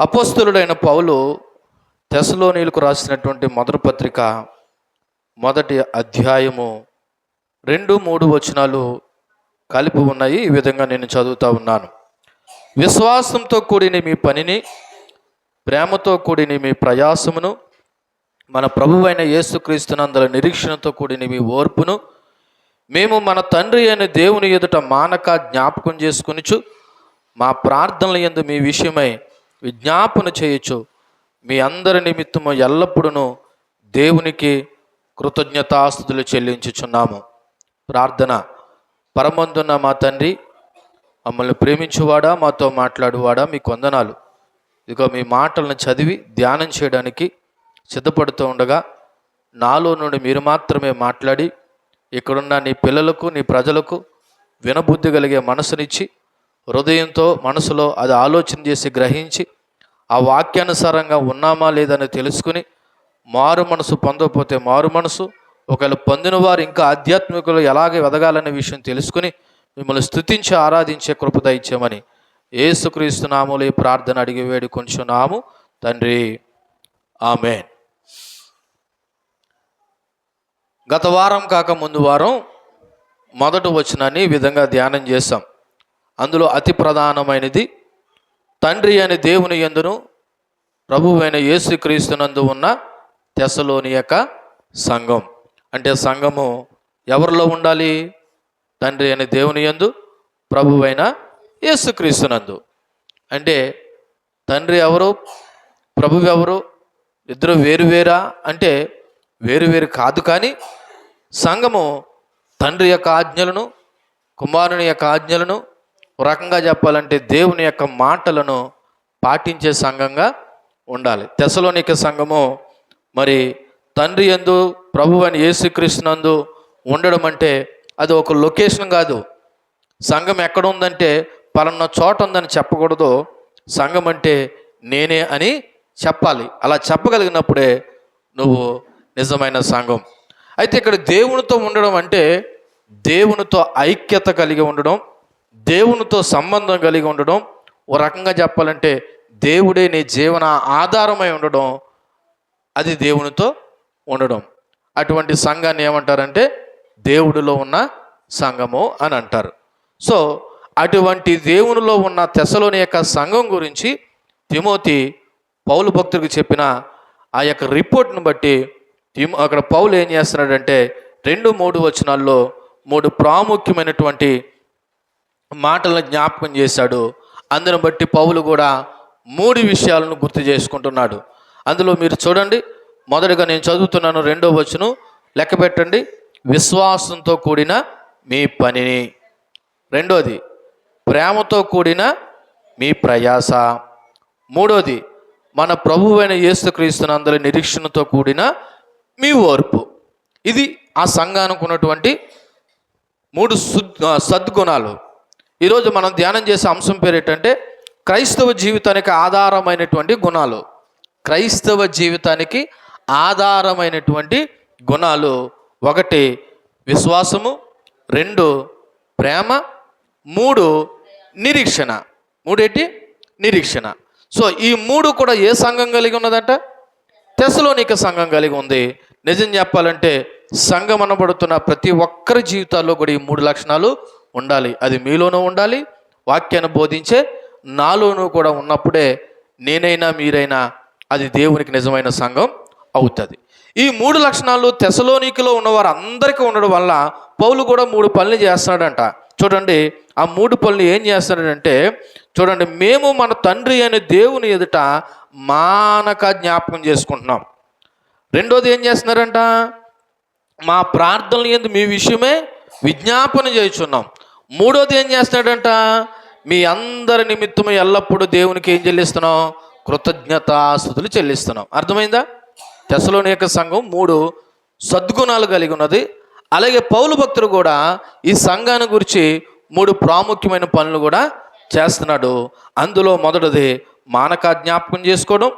అపోస్తలుడైన పౌలు తెస్సలోనీయులకు రాసినటువంటి మొదటి పత్రిక మొదటి అధ్యాయము 2-3 వచనాలు కలిపి ఉన్నాయి. ఈ విధంగా నేను చదువుతా ఉన్నాను. విశ్వాసంతో కూడిన మీ పనిని, ప్రేమతో కూడిన మీ ప్రయాసమును, మన ప్రభువైన యేసుక్రీస్తునందల నిరీక్షణతో కూడిన మీ ఓర్పును మేము మన తండ్రి అయిన దేవుని ఎదుట మానక జ్ఞాపకం చేసుకొనుచు మా ప్రార్థనల యందు మీ విషయమై విజ్ఞాపన చేయొచ్చు మీ అందరి నిమిత్తము ఎల్లప్పుడూ దేవునికి కృతజ్ఞతాస్తుతులు చెల్లించుచున్నాము. ప్రార్థన. పరమందున్న మా తండ్రి, మమ్మల్ని ప్రేమించువాడా, మాతో మాట్లాడువాడా, మీకు వందనాలు. ఇదిగో మీ మాటలను చదివి ధ్యానం చేయడానికి సిద్ధపడుతూ ఉండగా నాలో నుండి మీరు మాత్రమే మాట్లాడి ఇక్కడున్న నీ పిల్లలకు, నీ ప్రజలకు వినబుద్ధి కలిగే మనసునిచ్చి, హృదయంతో మనసులో అది ఆలోచన చేసి గ్రహించి ఆ వాక్యానుసారంగా ఉన్నామా లేదని తెలుసుకుని మారు మనసు పొందకపోతే మారు మనసు, ఒకవేళ పొందిన వారు ఇంకా ఆధ్యాత్మికలు ఎలాగే ఎదగాలనే విషయం తెలుసుకుని మిమ్మల్ని స్తుతించి ఆరాధించే కృప దయచేయమని యేసుక్రీస్తు నామములో ఈ ప్రార్థన అడిగి వేడుకొంచున్నాము తండ్రి. ఆమేన్. గత వారం కాక ముందు వారం మొదటి వచనాన్ని ఈ విధంగా ధ్యానం చేశాం. అందులో అతి ప్రధానమైనది తండ్రి అనే దేవుని యందును ప్రభువైన యేసుక్రీస్తునందు ఉన్న తెస్సలోనియక సంఘం. అంటే సంఘము ఎవరిలో ఉండాలి? తండ్రి అనే దేవుని యందు, ప్రభువైన యేసుక్రీస్తునందు. అంటే తండ్రి ఎవరు, ప్రభువు ఎవరు, ఇద్దరు వేరువేరా అంటే వేరువేరు కాదు. కానీ సంఘము తండ్రి యొక్క ఆజ్ఞలను, కుమారుని యొక్క ఆజ్ఞలను, ఒక రకంగా చెప్పాలంటే దేవుని యొక్క మాటలను పాటించే సంఘంగా ఉండాలి. తెస్సలోనిక సంఘము మరి తండ్రి యందు, ప్రభువైన యేసుక్రీస్తునందు ఉండడం అంటే అది ఒక లొకేషన్ కాదు. సంఘం ఎక్కడ ఉందంటే పలానా చోట ఉందని చెప్పకూడదు. సంఘం అంటే నేనే అని చెప్పాలి. అలా చెప్పగలిగినప్పుడే నువ్వు నిజమైన సంఘం. అయితే ఇక్కడ దేవునితో ఉండడం అంటే దేవునితో ఐక్యత కలిగి ఉండడం, దేవునితో సంబంధం కలిగి ఉండడం, ఓ రకంగా చెప్పాలంటే దేవుడే నీ జీవన ఆధారమై ఉండడం, అది దేవునితో ఉండడం. అటువంటి సంఘాన్ని ఏమంటారంటే దేవుడిలో ఉన్న సంఘము అని అంటారు. సో అటువంటి దేవునిలో ఉన్న తెస్సలోనిక సంఘం గురించి తిమోతి పౌలు భక్తుడికి చెప్పిన ఆ యొక్క రిపోర్ట్ను బట్టి అక్కడ పౌలు ఏం చేస్తున్నాడంటే 2-3 వచనాల్లో 3 ప్రాముఖ్యమైనటువంటి మాటలను జ్ఞాపకం చేశాడు. అందును బట్టి పౌలు కూడా 3 విషయాలను గుర్తు చేసుకుంటున్నాడు. అందులో మీరు చూడండి, మొదటిగా నేను చదువుతున్నాను 2వ వచనం, లెక్క పెట్టండి. విశ్వాసంతో కూడిన మీ పనిని, రెండోది ప్రేమతో కూడిన మీ ప్రయాస, మూడోది మన ప్రభువైన యేసుక్రీస్తునందరి నిరీక్షణతో కూడిన మీ ఓర్పు. ఇది ఆ సంఘానికి ఉన్నటువంటి 3 సద్గుణాలు. ఈరోజు మనం ధ్యానం చేసే అంశం పేరు ఏంటంటే క్రైస్తవ జీవితానికి ఆధారమైనటువంటి గుణాలు. క్రైస్తవ జీవితానికి ఆధారమైనటువంటి గుణాలు. 1 విశ్వాసము, 2 ప్రేమ, 3 నిరీక్షణ. 3 నిరీక్షణ. సో ఈ 3 కూడా ఏ సంఘం కలిగి ఉన్నదంట? తెస్సలోనిక సంఘం కలిగి ఉంది. నిజం చెప్పాలంటే సంఘం అనబడుతున్న ప్రతి ఒక్కరి జీవితాల్లో కూడా ఈ 3 లక్షణాలు ఉండాలి. అది మీలోనూ ఉండాలి, వాక్యాన్ని బోధించే నాలోనూ కూడా ఉన్నప్పుడే నేనైనా మీరైనా అది దేవునికి నిజమైన సంఘం అవుతుంది. ఈ 3 లక్షణాలు తెస్సలోనికలో ఉన్నవారు అందరికీ ఉండడం వల్ల పౌలు కూడా 3 పనులు చేస్తున్నాడంట. చూడండి, ఆ 3 పనులు ఏం చేస్తున్నాడంటే చూడండి, మేము మన తండ్రి అనే దేవుని ఎదుట మానక జ్ఞాపకం చేసుకుంటున్నాం. రెండోది ఏం చేస్తున్నారంట? మా ప్రార్థనల యందు మీ విషయమే విజ్ఞాపన చేయుచున్నాం. మూడోది ఏం చేస్తున్నాడంట? మీ అందరి నిమిత్తము ఎల్లప్పుడూ దేవునికి ఏం చెల్లిస్తున్నాం? కృతజ్ఞతాస్తుతులు చెల్లిస్తున్నాం. అర్థమైందా? తెస్సలోనిక సంఘం 3 సద్గుణాలు కలిగి ఉన్నది. అలాగే పౌలు భక్తుడు కూడా ఈ సంఘాన్ని గురించి 3 ప్రాముఖ్యమైన పనులు కూడా చేస్తున్నాడు. అందులో మొదటిది మానక జ్ఞాపకం చేసుకోవడం,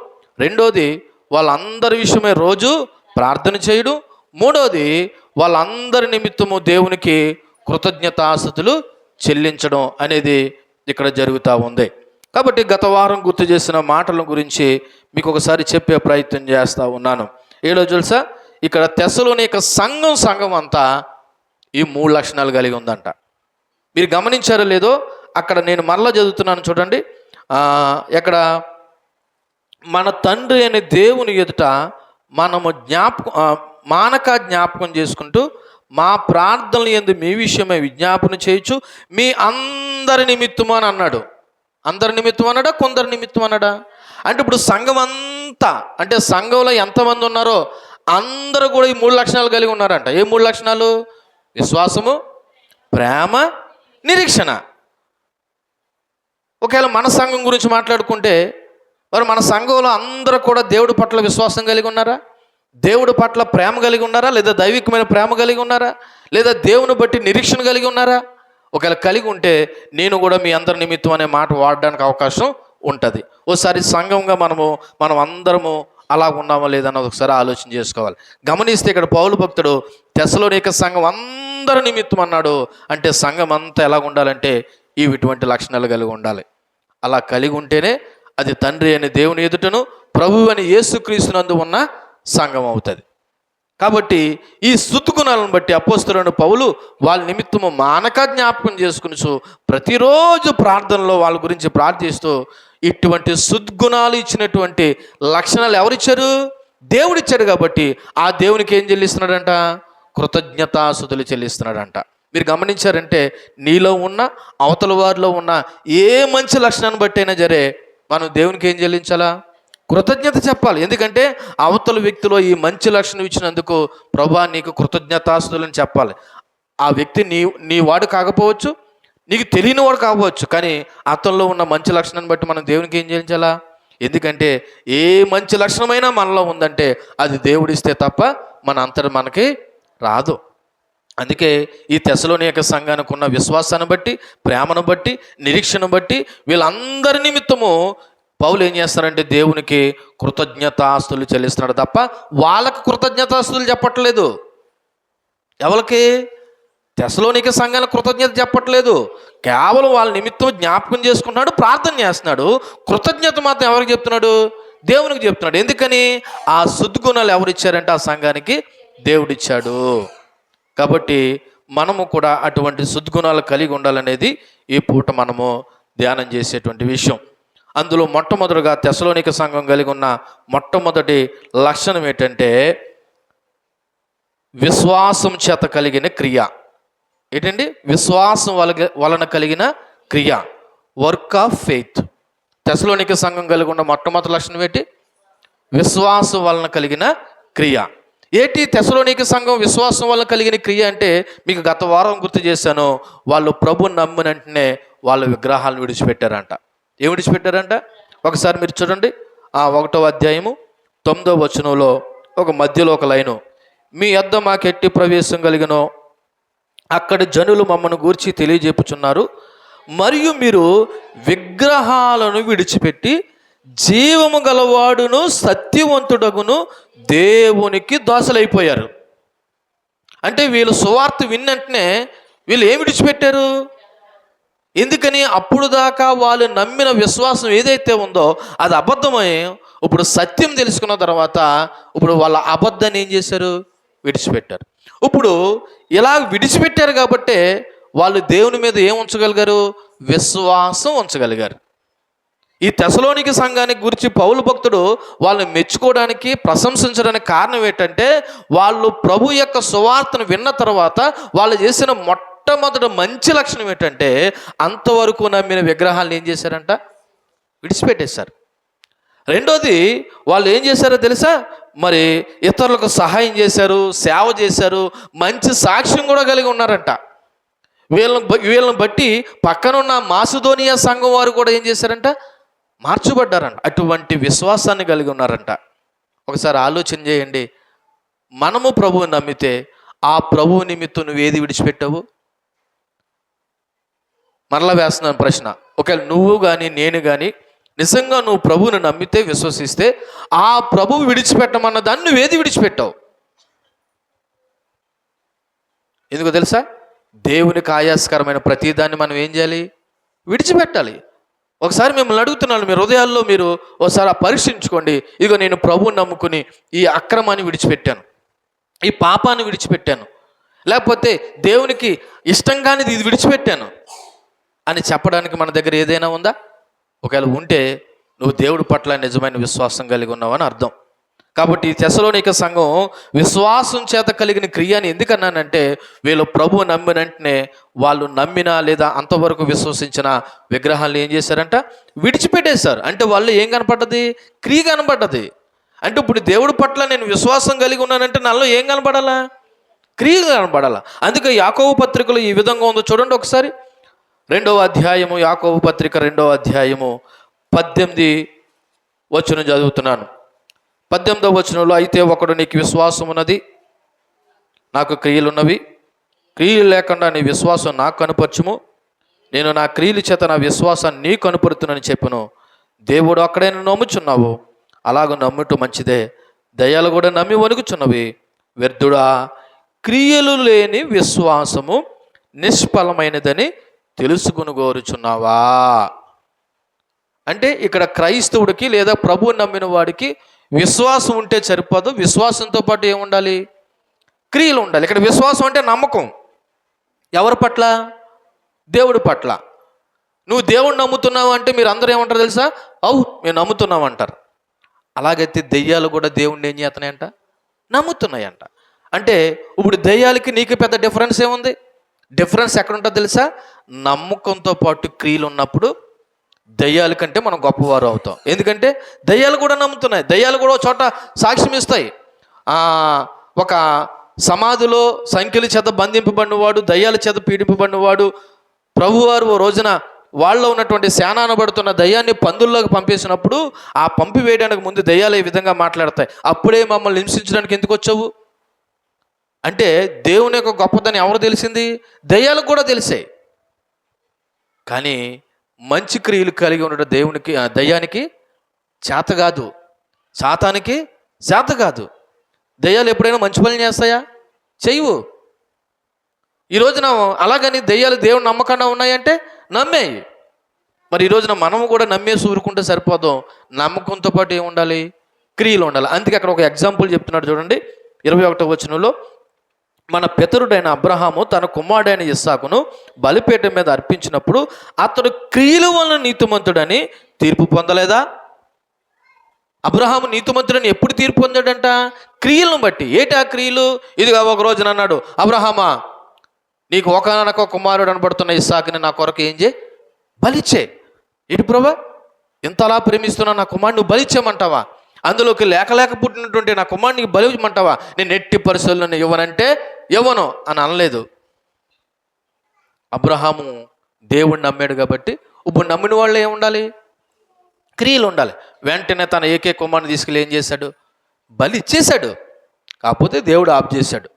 రెండోది వాళ్ళందరి విషయమే రోజు ప్రార్థన చేయడం, మూడోది వాళ్ళందరి నిమిత్తము దేవునికి కృతజ్ఞతాస్తుతులు చెల్లించడం అనేది ఇక్కడ జరుగుతూ ఉంది. కాబట్టి గత వారం గుర్తు చేసిన మాటల గురించి మీకు ఒకసారి చెప్పే ప్రయత్నం చేస్తూ ఉన్నాను. ఏలో తెలుసా, ఇక్కడ తెస్సలోనిక సంఘం అంతా ఈ 3 లక్షణాలు కలిగి ఉందంట. మీరు గమనించారో లేదో, అక్కడ నేను మరలా చదువుతున్నాను చూడండి. ఎక్కడ మన తండ్రి అనే దేవుని ఎదుట మనము జ్ఞాపకం చేసుకుంటూ మా ప్రార్థనలు యందు మీ విషయమై విజ్ఞాపన చేయొచ్చు మీ అందరి నిమిత్తము అని అన్నాడు. అందరి నిమిత్తం అన్నాడా, కొందరి నిమిత్తం అన్నాడా? అంటే ఇప్పుడు సంఘం అంతా, అంటే సంఘంలో ఎంతమంది ఉన్నారో అందరూ కూడా ఈ 3 లక్షణాలు కలిగి ఉన్నారంట. ఏ 3 లక్షణాలు? విశ్వాసము, ప్రేమ, నిరీక్షణ. ఒకవేళ మన సంఘం గురించి మాట్లాడుకుంటే, మరి మన సంఘంలో అందరూ కూడా దేవుడి పట్ల విశ్వాసం కలిగి ఉన్నారా? దేవుడి పట్ల ప్రేమ కలిగి ఉన్నారా? లేదా దైవికమైన ప్రేమ కలిగి ఉన్నారా? లేదా దేవుని బట్టి నిరీక్షణ కలిగి ఉన్నారా? ఒకవేళ కలిగి ఉంటే నేను కూడా మీ అందరి నిమిత్తం అనే మాట వాడడానికి అవకాశం ఉంటుంది. ఓసారి సంఘంగా మనం అందరము అలా ఉన్నామో లేదన్నది ఒకసారి ఆలోచన చేసుకోవాలి. గమనిస్తే ఇక్కడ పౌలు భక్తుడు తెస్సలోనిక సంఘం అందరి నిమిత్తం అన్నాడు. అంటే సంఘం అంతా ఎలా ఉండాలంటే ఇటువంటి లక్షణాలు కలిగి ఉండాలి. అలా కలిగి ఉంటేనే అది తండ్రి అనే దేవుని ఎదుటను ప్రభువు అని యేసుక్రీస్తునందు ఉన్న సంఘం అవుతుంది. కాబట్టి ఈ సద్గుణాలను బట్టి అపోస్తలుడైన పౌలు వాళ్ళ నిమిత్తము మానక జ్ఞాపకం చేసుకుని ప్రతిరోజు ప్రార్థనలో వాళ్ళ గురించి ప్రార్థిస్తూ ఇటువంటి సద్గుణాలు ఇచ్చినటువంటి లక్షణాలు ఎవరిచ్చారు? దేవుడిచ్చాడు. కాబట్టి ఆ దేవునికి ఏం చెల్లిస్తున్నాడంట? కృతజ్ఞతాస్తుతులు చెల్లిస్తున్నాడంట. మీరు గమనించారంటే నీలో ఉన్న అవతల వారిలో ఉన్న ఏ మంచి లక్షణాన్ని బట్టి అయినా సరే మనం దేవునికి ఏం చెల్లించాలా? కృతజ్ఞత చెప్పాలి. ఎందుకంటే అవతల వ్యక్తిలో ఈ మంచి లక్షణం ఇచ్చినందుకు ప్రభువా నీకు కృతజ్ఞతాస్తుతులని చెప్పాలి. ఆ వ్యక్తి నీ వాడు కాకపోవచ్చు, నీకు తెలియని వాడు కావచ్చు, కానీ అతనిలో ఉన్న మంచి లక్షణాన్ని బట్టి మనం దేవునికి ఏం చెల్లించాలా? ఎందుకంటే ఏ మంచి లక్షణమైనా మనలో ఉందంటే అది దేవుడిస్తే తప్ప మన అంతటి మనకి రాదు. అందుకే ఈ తెస్సలోనిక సంఘానికి ఉన్న విశ్వాసాన్ని బట్టి, ప్రేమను బట్టి, నిరీక్షను బట్టి వీళ్ళందరి నిమిత్తము పౌలు ఏం చేస్తారంటే దేవునికి కృతజ్ఞతాస్తుతులు చెల్లిస్తున్నాడు తప్ప వాళ్ళకు కృతజ్ఞతాస్తుతులు చెప్పట్లేదు. ఎవరికి? తెస్సలోనిక సంఘానికి కృతజ్ఞత చెప్పట్లేదు. కేవలం వాళ్ళ నిమిత్తం జ్ఞాపకం చేసుకుంటున్నాడు, ప్రార్థన చేస్తున్నాడు. కృతజ్ఞత మాత్రం ఎవరికి చెప్తున్నాడు? దేవునికి చెప్తున్నాడు. ఎందుకని? ఆ సద్గుణాలు ఎవరిచ్చారంటే ఆ సంఘానికి దేవుడిచ్చాడు. కాబట్టి మనము కూడా అటువంటి సద్గుణాలు కలిగి ఉండాలనేది ఈ పూట మనము ధ్యానం చేసేటువంటి విషయం. అందులో మొట్టమొదటిగా తెస్సలోనిక సంఘం కలిగి ఉన్న మొట్టమొదటి లక్షణం ఏంటంటే విశ్వాసం చేత కలిగిన క్రియ. ఏంటండి? విశ్వాసం వలన కలిగిన క్రియ, వర్క్ ఆఫ్ ఫెయిత్. తెస్సలోనిక సంఘం కలిగి ఉన్న మొట్టమొదటి లక్షణం ఏంటి? విశ్వాసం వలన కలిగిన క్రియ. ఏంటి తెస్సలోనిక సంఘం విశ్వాసం వలన కలిగిన క్రియ అంటే మీకు గత వారం గుర్తు చేశాను. వాళ్ళు ప్రభుని నమ్మిన వెంటనే వాళ్ళ విగ్రహాలను విడిచిపెట్టారంట. ఏం విడిచిపెట్టారంట? ఒకసారి మీరు చూడండి. 1వ అధ్యాయము 9వ వచనంలో ఒక మధ్యలో ఒక లైను, మీ యొద్ద మాకెట్టి ప్రవేశం కలిగినో అక్కడి జనులు మమ్మను గూర్చి తెలియజెప్పుచున్నారు, మరియు మీరు విగ్రహాలను విడిచిపెట్టి జీవము గలవాడును సత్యవంతుడగును దేవునికి దాసులైపోయారు. అంటే వీళ్ళు సువార్త విన్నంటనే వీళ్ళు ఏమి విడిచిపెట్టారు? ఎందుకని? అప్పుడు దాకా వాళ్ళు నమ్మిన విశ్వాసం ఏదైతే ఉందో అది అబద్ధమై ఇప్పుడు సత్యం తెలుసుకున్న తర్వాత ఇప్పుడు వాళ్ళ అబద్ధాన్ని ఏం చేశారు? విడిచిపెట్టారు. ఇప్పుడు ఇలా విడిచిపెట్టారు కాబట్టి వాళ్ళు దేవుని మీద ఏం ఉంచగలిగారు? విశ్వాసం ఉంచగలిగారు. ఈ తెస్సలోనిక సంఘానికి గురించి పౌలు భక్తుడు వాళ్ళని మెచ్చుకోవడానికి, ప్రశంసించడానికి కారణం ఏంటంటే వాళ్ళు ప్రభు యొక్క సువార్తను విన్న తర్వాత వాళ్ళు చేసిన మొట్టమొదటి మంచి లక్షణం ఏంటంటే అంతవరకు నమ్మిన విగ్రహాలను ఏం చేశారంట? విడిచిపెట్టేశారు. రెండోది వాళ్ళు ఏం చేశారో తెలుసా? మరి ఇతరులకు సహాయం చేశారు, సేవ చేశారు, మంచి సాక్ష్యం కూడా కలిగి ఉన్నారంట. వీళ్ళని బట్టి పక్కనున్న మాసిదోనియా సంఘం వారు కూడా ఏం చేశారంట? మార్చబడ్డారంట. అటువంటి విశ్వాసాన్ని కలిగి ఉన్నారంట. ఒకసారి ఆలోచన చేయండి. మనము ప్రభువుని నమ్మితే ఆ ప్రభువు నిమిత్తం నువ్వు ఏది విడిచిపెట్టావు? మరలా వేస్తున్నాను ప్రశ్న. ఒకవేళ నువ్వు కానీ నేను కానీ నిజంగా నువ్వు ప్రభువుని నమ్మితే, విశ్వసిస్తే ఆ ప్రభువు విడిచిపెట్టమన్న దాన్ని నువ్వేది విడిచిపెట్టావు? ఎందుకో తెలుసా? దేవునికి ఆయాస్కరమైన ప్రతిదాన్ని మనం ఏం చేయాలి? విడిచిపెట్టాలి. ఒకసారి మిమ్మల్ని అడుగుతున్నాను, మీ హృదయాల్లో మీరు ఒకసారి పరీక్షించుకోండి. ఇగో నేను ప్రభువుని నమ్ముకుని ఈ అక్రమాన్ని విడిచిపెట్టాను, ఈ పాపాన్ని విడిచిపెట్టాను, లేకపోతే దేవునికి ఇష్టం కానిది ఇది విడిచిపెట్టాను అని చెప్పడానికి మన దగ్గర ఏదైనా ఉందా? ఒకవేళ ఉంటే నువ్వు దేవుడి పట్ల నిజమైన విశ్వాసం కలిగి ఉన్నావని అర్థం. కాబట్టి ఈ తెస్సలోనిక సంఘం విశ్వాసం చేత కలిగిన క్రియని ఎందుకన్నానంటే, వీళ్ళు ప్రభువు నమ్మిన వెంటనే వాళ్ళు నమ్మిన లేదా అంతవరకు విశ్వసించిన విగ్రహాలను ఏం చేశారంట? విడిచిపెట్టేశారు. అంటే వాళ్ళు ఏం కనపడ్డది? క్రియ కనపడ్డది. అంటే ఇప్పుడు దేవుడి పట్ల నేను విశ్వాసం కలిగి ఉన్నానంటే నాలో ఏం కనపడాలా? క్రియ కనపడాలా. అందుకే యాకోబు పత్రికలో ఈ విధంగా ఉందో చూడండి ఒకసారి. 2వ అధ్యాయము, యాకోబు పత్రిక 2వ అధ్యాయము 18 వచనం చదువుతున్నాను. 18వ వచనంలో, అయితే ఒకడు నీకు విశ్వాసం ఉన్నది, నాకు క్రియలున్నవి, క్రియలు లేకుండా నీ విశ్వాసం నాకు కనుపరచుము, నేను నా క్రియల చేత నా విశ్వాసాన్ని నీకు కనుపరుతునని చెప్పను. దేవుడు అక్కడే నమ్ముచున్నావు, అలాగ నమ్ముట మంచిదే. దయ్యాలు కూడా నమ్మి వణుకుచున్నవి. వ్యర్థుడా, క్రియలు లేని విశ్వాసము నిష్ఫలమైనదని తెలుసుకుని కోరుచున్నావా? అంటే ఇక్కడ క్రైస్తవుడికి లేదా ప్రభువు నమ్మిన వాడికి విశ్వాసం ఉంటే సరిపోదు, విశ్వాసంతో పాటు ఏముండాలి? క్రియలు ఉండాలి. ఇక్కడ విశ్వాసం అంటే నమ్మకం. ఎవరి పట్ల? దేవుడి పట్ల. నువ్వు దేవుడిని నమ్ముతున్నావు అంటే మీరు అందరూ ఏమంటారు తెలుసా? అవు మేము నమ్ముతున్నావు అంటారు. అలాగైతే దెయ్యాలు కూడా దేవుణ్ణి ఏం చేస్తున్నాయంట? నమ్ముతున్నాయంట. అంటే ఇప్పుడు దెయ్యాలకి నీకు పెద్ద డిఫరెన్స్ ఏముంది? డిఫరెన్స్ ఎక్కడుంటుందో తెలుసా? నమ్మకంతో పాటు క్రియలు ఉన్నప్పుడు దయ్యాల కంటే మనం గొప్పవారు అవుతాం. ఎందుకంటే దయ్యాలు కూడా నమ్ముతున్నాయి. దయ్యాలు కూడా ఒక చోట సాక్ష్యం ఇస్తాయి. ఒక సమాధిలో సంఖ్యల చేత బంధింపబడినవాడు, దయ్యాల చేత పీడింపబడినవాడు, ప్రభువారు ఓ రోజున వాళ్ళలో ఉన్నటువంటి సేనానబడుతున్న దయ్యాన్ని పందుల్లోకి పంపేసినప్పుడు ఆ పంపి వేయడానికి ముందు దయ్యాలు ఈ విధంగా మాట్లాడతాయి, అప్పుడే మమ్మల్ని హింసించడానికి ఎందుకు వచ్చావు అంటే దేవుని యొక్క గొప్పదని ఎవరు తెలిసింది? దయ్యాలకు కూడా తెలిసాయి. కానీ మంచి క్రియలు కలిగి ఉండడం దేవునికి దయ్యానికి చేత కాదు, శాతానికి చేత కాదు. దయ్యాలు ఎప్పుడైనా మంచి పనులు చేస్తాయా? చెయ్యవు. ఈ రోజున అలాగని దయ్యాలు దేవుని నమ్మకంగా ఉన్నాయంటే నమ్మేయి. మరి ఈ రోజున మనము కూడా నమ్మేసి ఊరుకుంటే సరిపోదాం. నమ్మకంతో పాటు ఏముండాలి? క్రియలు ఉండాలి. అందుకే అక్కడ ఒక ఎగ్జాంపుల్ చెప్తున్నాడు చూడండి. 21వ వచనంలో, మన పితరుడైన అబ్రహాము తన కుమారుడైన ఇస్సాకును బలిపీఠం మీద అర్పించినప్పుడు అతడు క్రియల వలన నీతిమంతుడని తీర్పు పొందలేదా? అబ్రహాము నీతిమంతుడని ఎప్పుడు తీర్పు పొందాడంట? క్రియలను బట్టి. ఏంటి ఆ క్రియలు? ఇదిగా ఒక రోజున అన్నాడు, అబ్రహామా నీకు ఒకనొక కుమారుడు అనబడుతున్న ఇస్సాకుని నా కొరకు ఏం చేయి? బలిచ్చే. ఏంటి ప్రభా, ఇంతలా ప్రేమిస్తున్నా నా కుమారుడు నువ్వు బలిచ్చేయమంటావా? అందులోకి లేక పుట్టినటువంటి నా కుమారుడికి బలిమంటావా? నేను ఎట్టి పరిస్థితులను ఇవ్వనంటే ఇవ్వను అని అనలేదు. అబ్రహాము దేవుడిని నమ్మాడు కాబట్టి ఇప్పుడు నమ్మిన వాళ్ళు ఏముండాలి? క్రియలు ఉండాలి. వెంటనే తన ఏకే కుమారుని తీసుకెళ్ళి ఏం చేశాడు? బలి ఇచ్చేశాడు. కాకపోతే దేవుడు ఆఫ్ చేశాడు.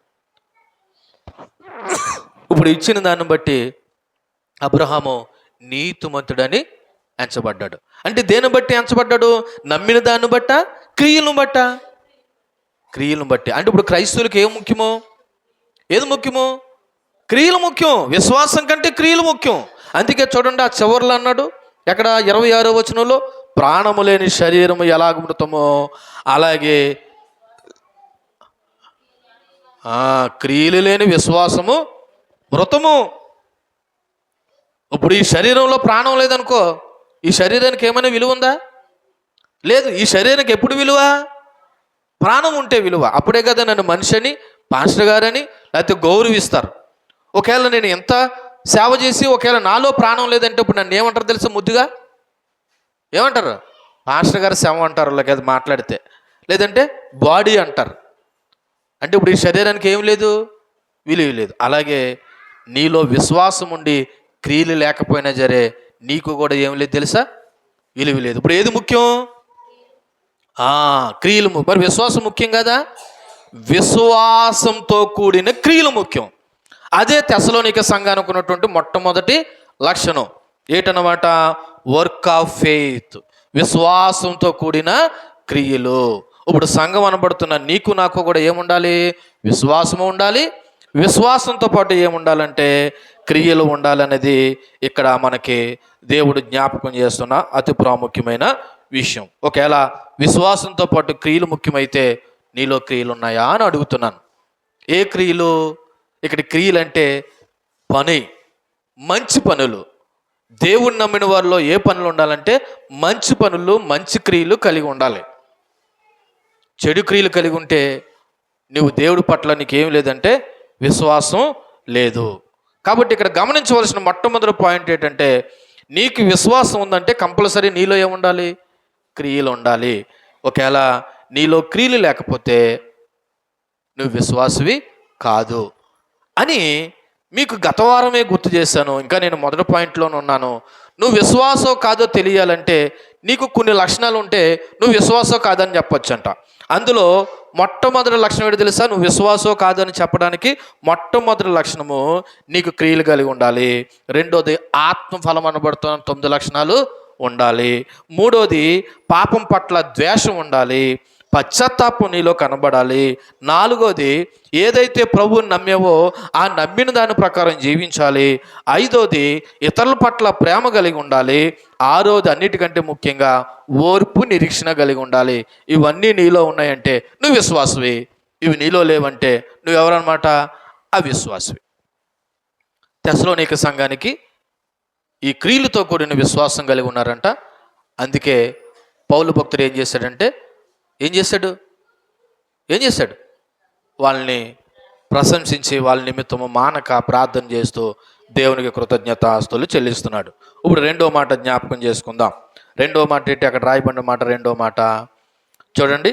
ఇప్పుడు ఇచ్చిన దాన్ని బట్టి అబ్రహాము నీతిమంతుడని ఎంచబడ్డాడు. అంటే దేన్ని బట్టి ఎంచబడ్డాడు? నమ్మిన దాన్ని బట్ట, క్రియలను బట్ట? క్రియలను బట్టి. అంటే ఇప్పుడు క్రైస్తవులకి ఏం ముఖ్యమో? ఏది ముఖ్యమో? క్రియలు ముఖ్యం. విశ్వాసం కంటే క్రియలు ముఖ్యం. అందుకే చూడండి, ఆ చివర్లో అన్నాడు ఎక్కడ 26వ వచనంలో, ప్రాణము లేని శరీరము ఎలాగ మృతమో అలాగే క్రియలు లేని విశ్వాసము మృతము. ఇప్పుడు ఈ శరీరంలో ప్రాణం లేదనుకో, ఈ శరీరానికి ఏమైనా విలువ ఉందా? లేదు. ఈ శరీరానికి ఎప్పుడు విలువ? ప్రాణం ఉంటే విలువ. అప్పుడే కదా నన్ను మనిషి అని, పాస్టర్ గారని, లేకపోతే గౌరవిస్తారు. ఒకవేళ నేను ఎంత సేవ చేసి ఒకవేళ నాలో ప్రాణం లేదంటే ఇప్పుడు నన్ను ఏమంటారు తెలుసా? ముద్దుగా ఏమంటారు? పాస్టర్ గారు సేవ అంటారు లేదా మాట్లాడితే, లేదంటే బాడీ అంటారు. అంటే ఇప్పుడు ఈ శరీరానికి ఏం లేదు? విలువ లేదు. అలాగే నీలో విశ్వాసం ఉండి క్రియలు లేకపోయినా సరే నీకు కూడా ఏం లేదు తెలుసా? విలువ లేదు. ఇప్పుడు ఏది ముఖ్యం? క్రియలు. మరి విశ్వాసం ముఖ్యం కదా? విశ్వాసంతో కూడిన క్రియలు ముఖ్యం. అదే తెస్సలోనిక సంఘానికి ఉన్నటువంటి మొట్టమొదటి లక్షణం ఏంటన్నమాట? Work of faith. విశ్వాసంతో కూడిన క్రియలు. ఇప్పుడు సంఘం అనబడుతున్న నీకు నాకు కూడా ఏముండాలి? విశ్వాసము ఉండాలి. విశ్వాసంతో పాటు ఏముండాలంటే క్రియలు ఉండాలనేది ఇక్కడ మనకి దేవుడు జ్ఞాపకం చేస్తున్న అతి ప్రాముఖ్యమైన విషయం. ఒకవేళ విశ్వాసంతో పాటు క్రియలు ముఖ్యమైతే నీలో క్రియలు ఉన్నాయా అని అడుగుతున్నాను. ఏ క్రియలు? ఇక్కడ క్రియలు అంటే పని, మంచి పనులు. దేవుణ్ణి నమ్మిన వారిలో ఏ పనులు ఉండాలంటే మంచి పనులు, మంచి క్రియలు కలిగి ఉండాలి. చెడు క్రియలు కలిగి ఉంటే నువ్వు దేవుడి పట్ల నీకేం లేదంటే విశ్వాసం లేదు. కాబట్టి ఇక్కడ గమనించవలసిన మొట్టమొదటి పాయింట్ ఏంటంటే, నీకు విశ్వాసం ఉందంటే కంపల్సరీ నీలో ఏముండాలి? క్రియలు ఉండాలి. ఒకవేళ నీలో క్రియలు లేకపోతే నువ్వు విశ్వాసవి కాదు అని మీకు గత వారమే గుర్తు చేశాను. ఇంకా నేను మొదటి పాయింట్లోనే ఉన్నాను. నువ్వు విశ్వాసం కాదో తెలియాలంటే నీకు కొన్ని లక్షణాలు ఉంటే నువ్వు విశ్వాసం కాదని చెప్పొచ్చంట. అందులో మొట్టమొదటి లక్షణం ఏంటి తెలుసా? నువ్వు విశ్వాసం కాదని చెప్పడానికి మొట్టమొదటి లక్షణము నీకు క్రియలు కలిగి ఉండాలి. రెండోది ఆత్మఫలం అనబడుతున్న 9 లక్షణాలు ఉండాలి. మూడోది పాపం పట్ల ద్వేషం ఉండాలి, పశ్చాత్తాపం నీలో కనబడాలి. నాలుగోది ఏదైతే ప్రభువుని నమ్మావో ఆ నమ్మిన దాని ప్రకారం జీవించాలి. ఐదోది ఇతరుల పట్ల ప్రేమ కలిగి ఉండాలి. ఆరోది అన్నిటికంటే ముఖ్యంగా ఓర్పు, నిరీక్షణ కలిగి ఉండాలి. ఇవన్నీ నీలో ఉన్నాయంటే నువ్వు విశ్వాసవి. ఇవి నీలో లేవంటే నువ్వెవరన్నమాట? అవిశ్వాసవి. తెస్సలోనిక సంఘానికి ఈ క్రియలతో కూడిన విశ్వాసం కలిగి ఉన్నారంట. అందుకే పౌలు భక్తుడు ఏం చేశాడు? వాళ్ళని ప్రశంసించి వాళ్ళ నిమిత్తము మానక ప్రార్థన చేస్తూ దేవునికి కృతజ్ఞతాస్తులు చెల్లిస్తున్నాడు. ఇప్పుడు రెండో మాట జ్ఞాపకం చేసుకుందాం. రెండో మాట ఏంటి? అక్కడ రాయబడిన మాట రెండో మాట చూడండి.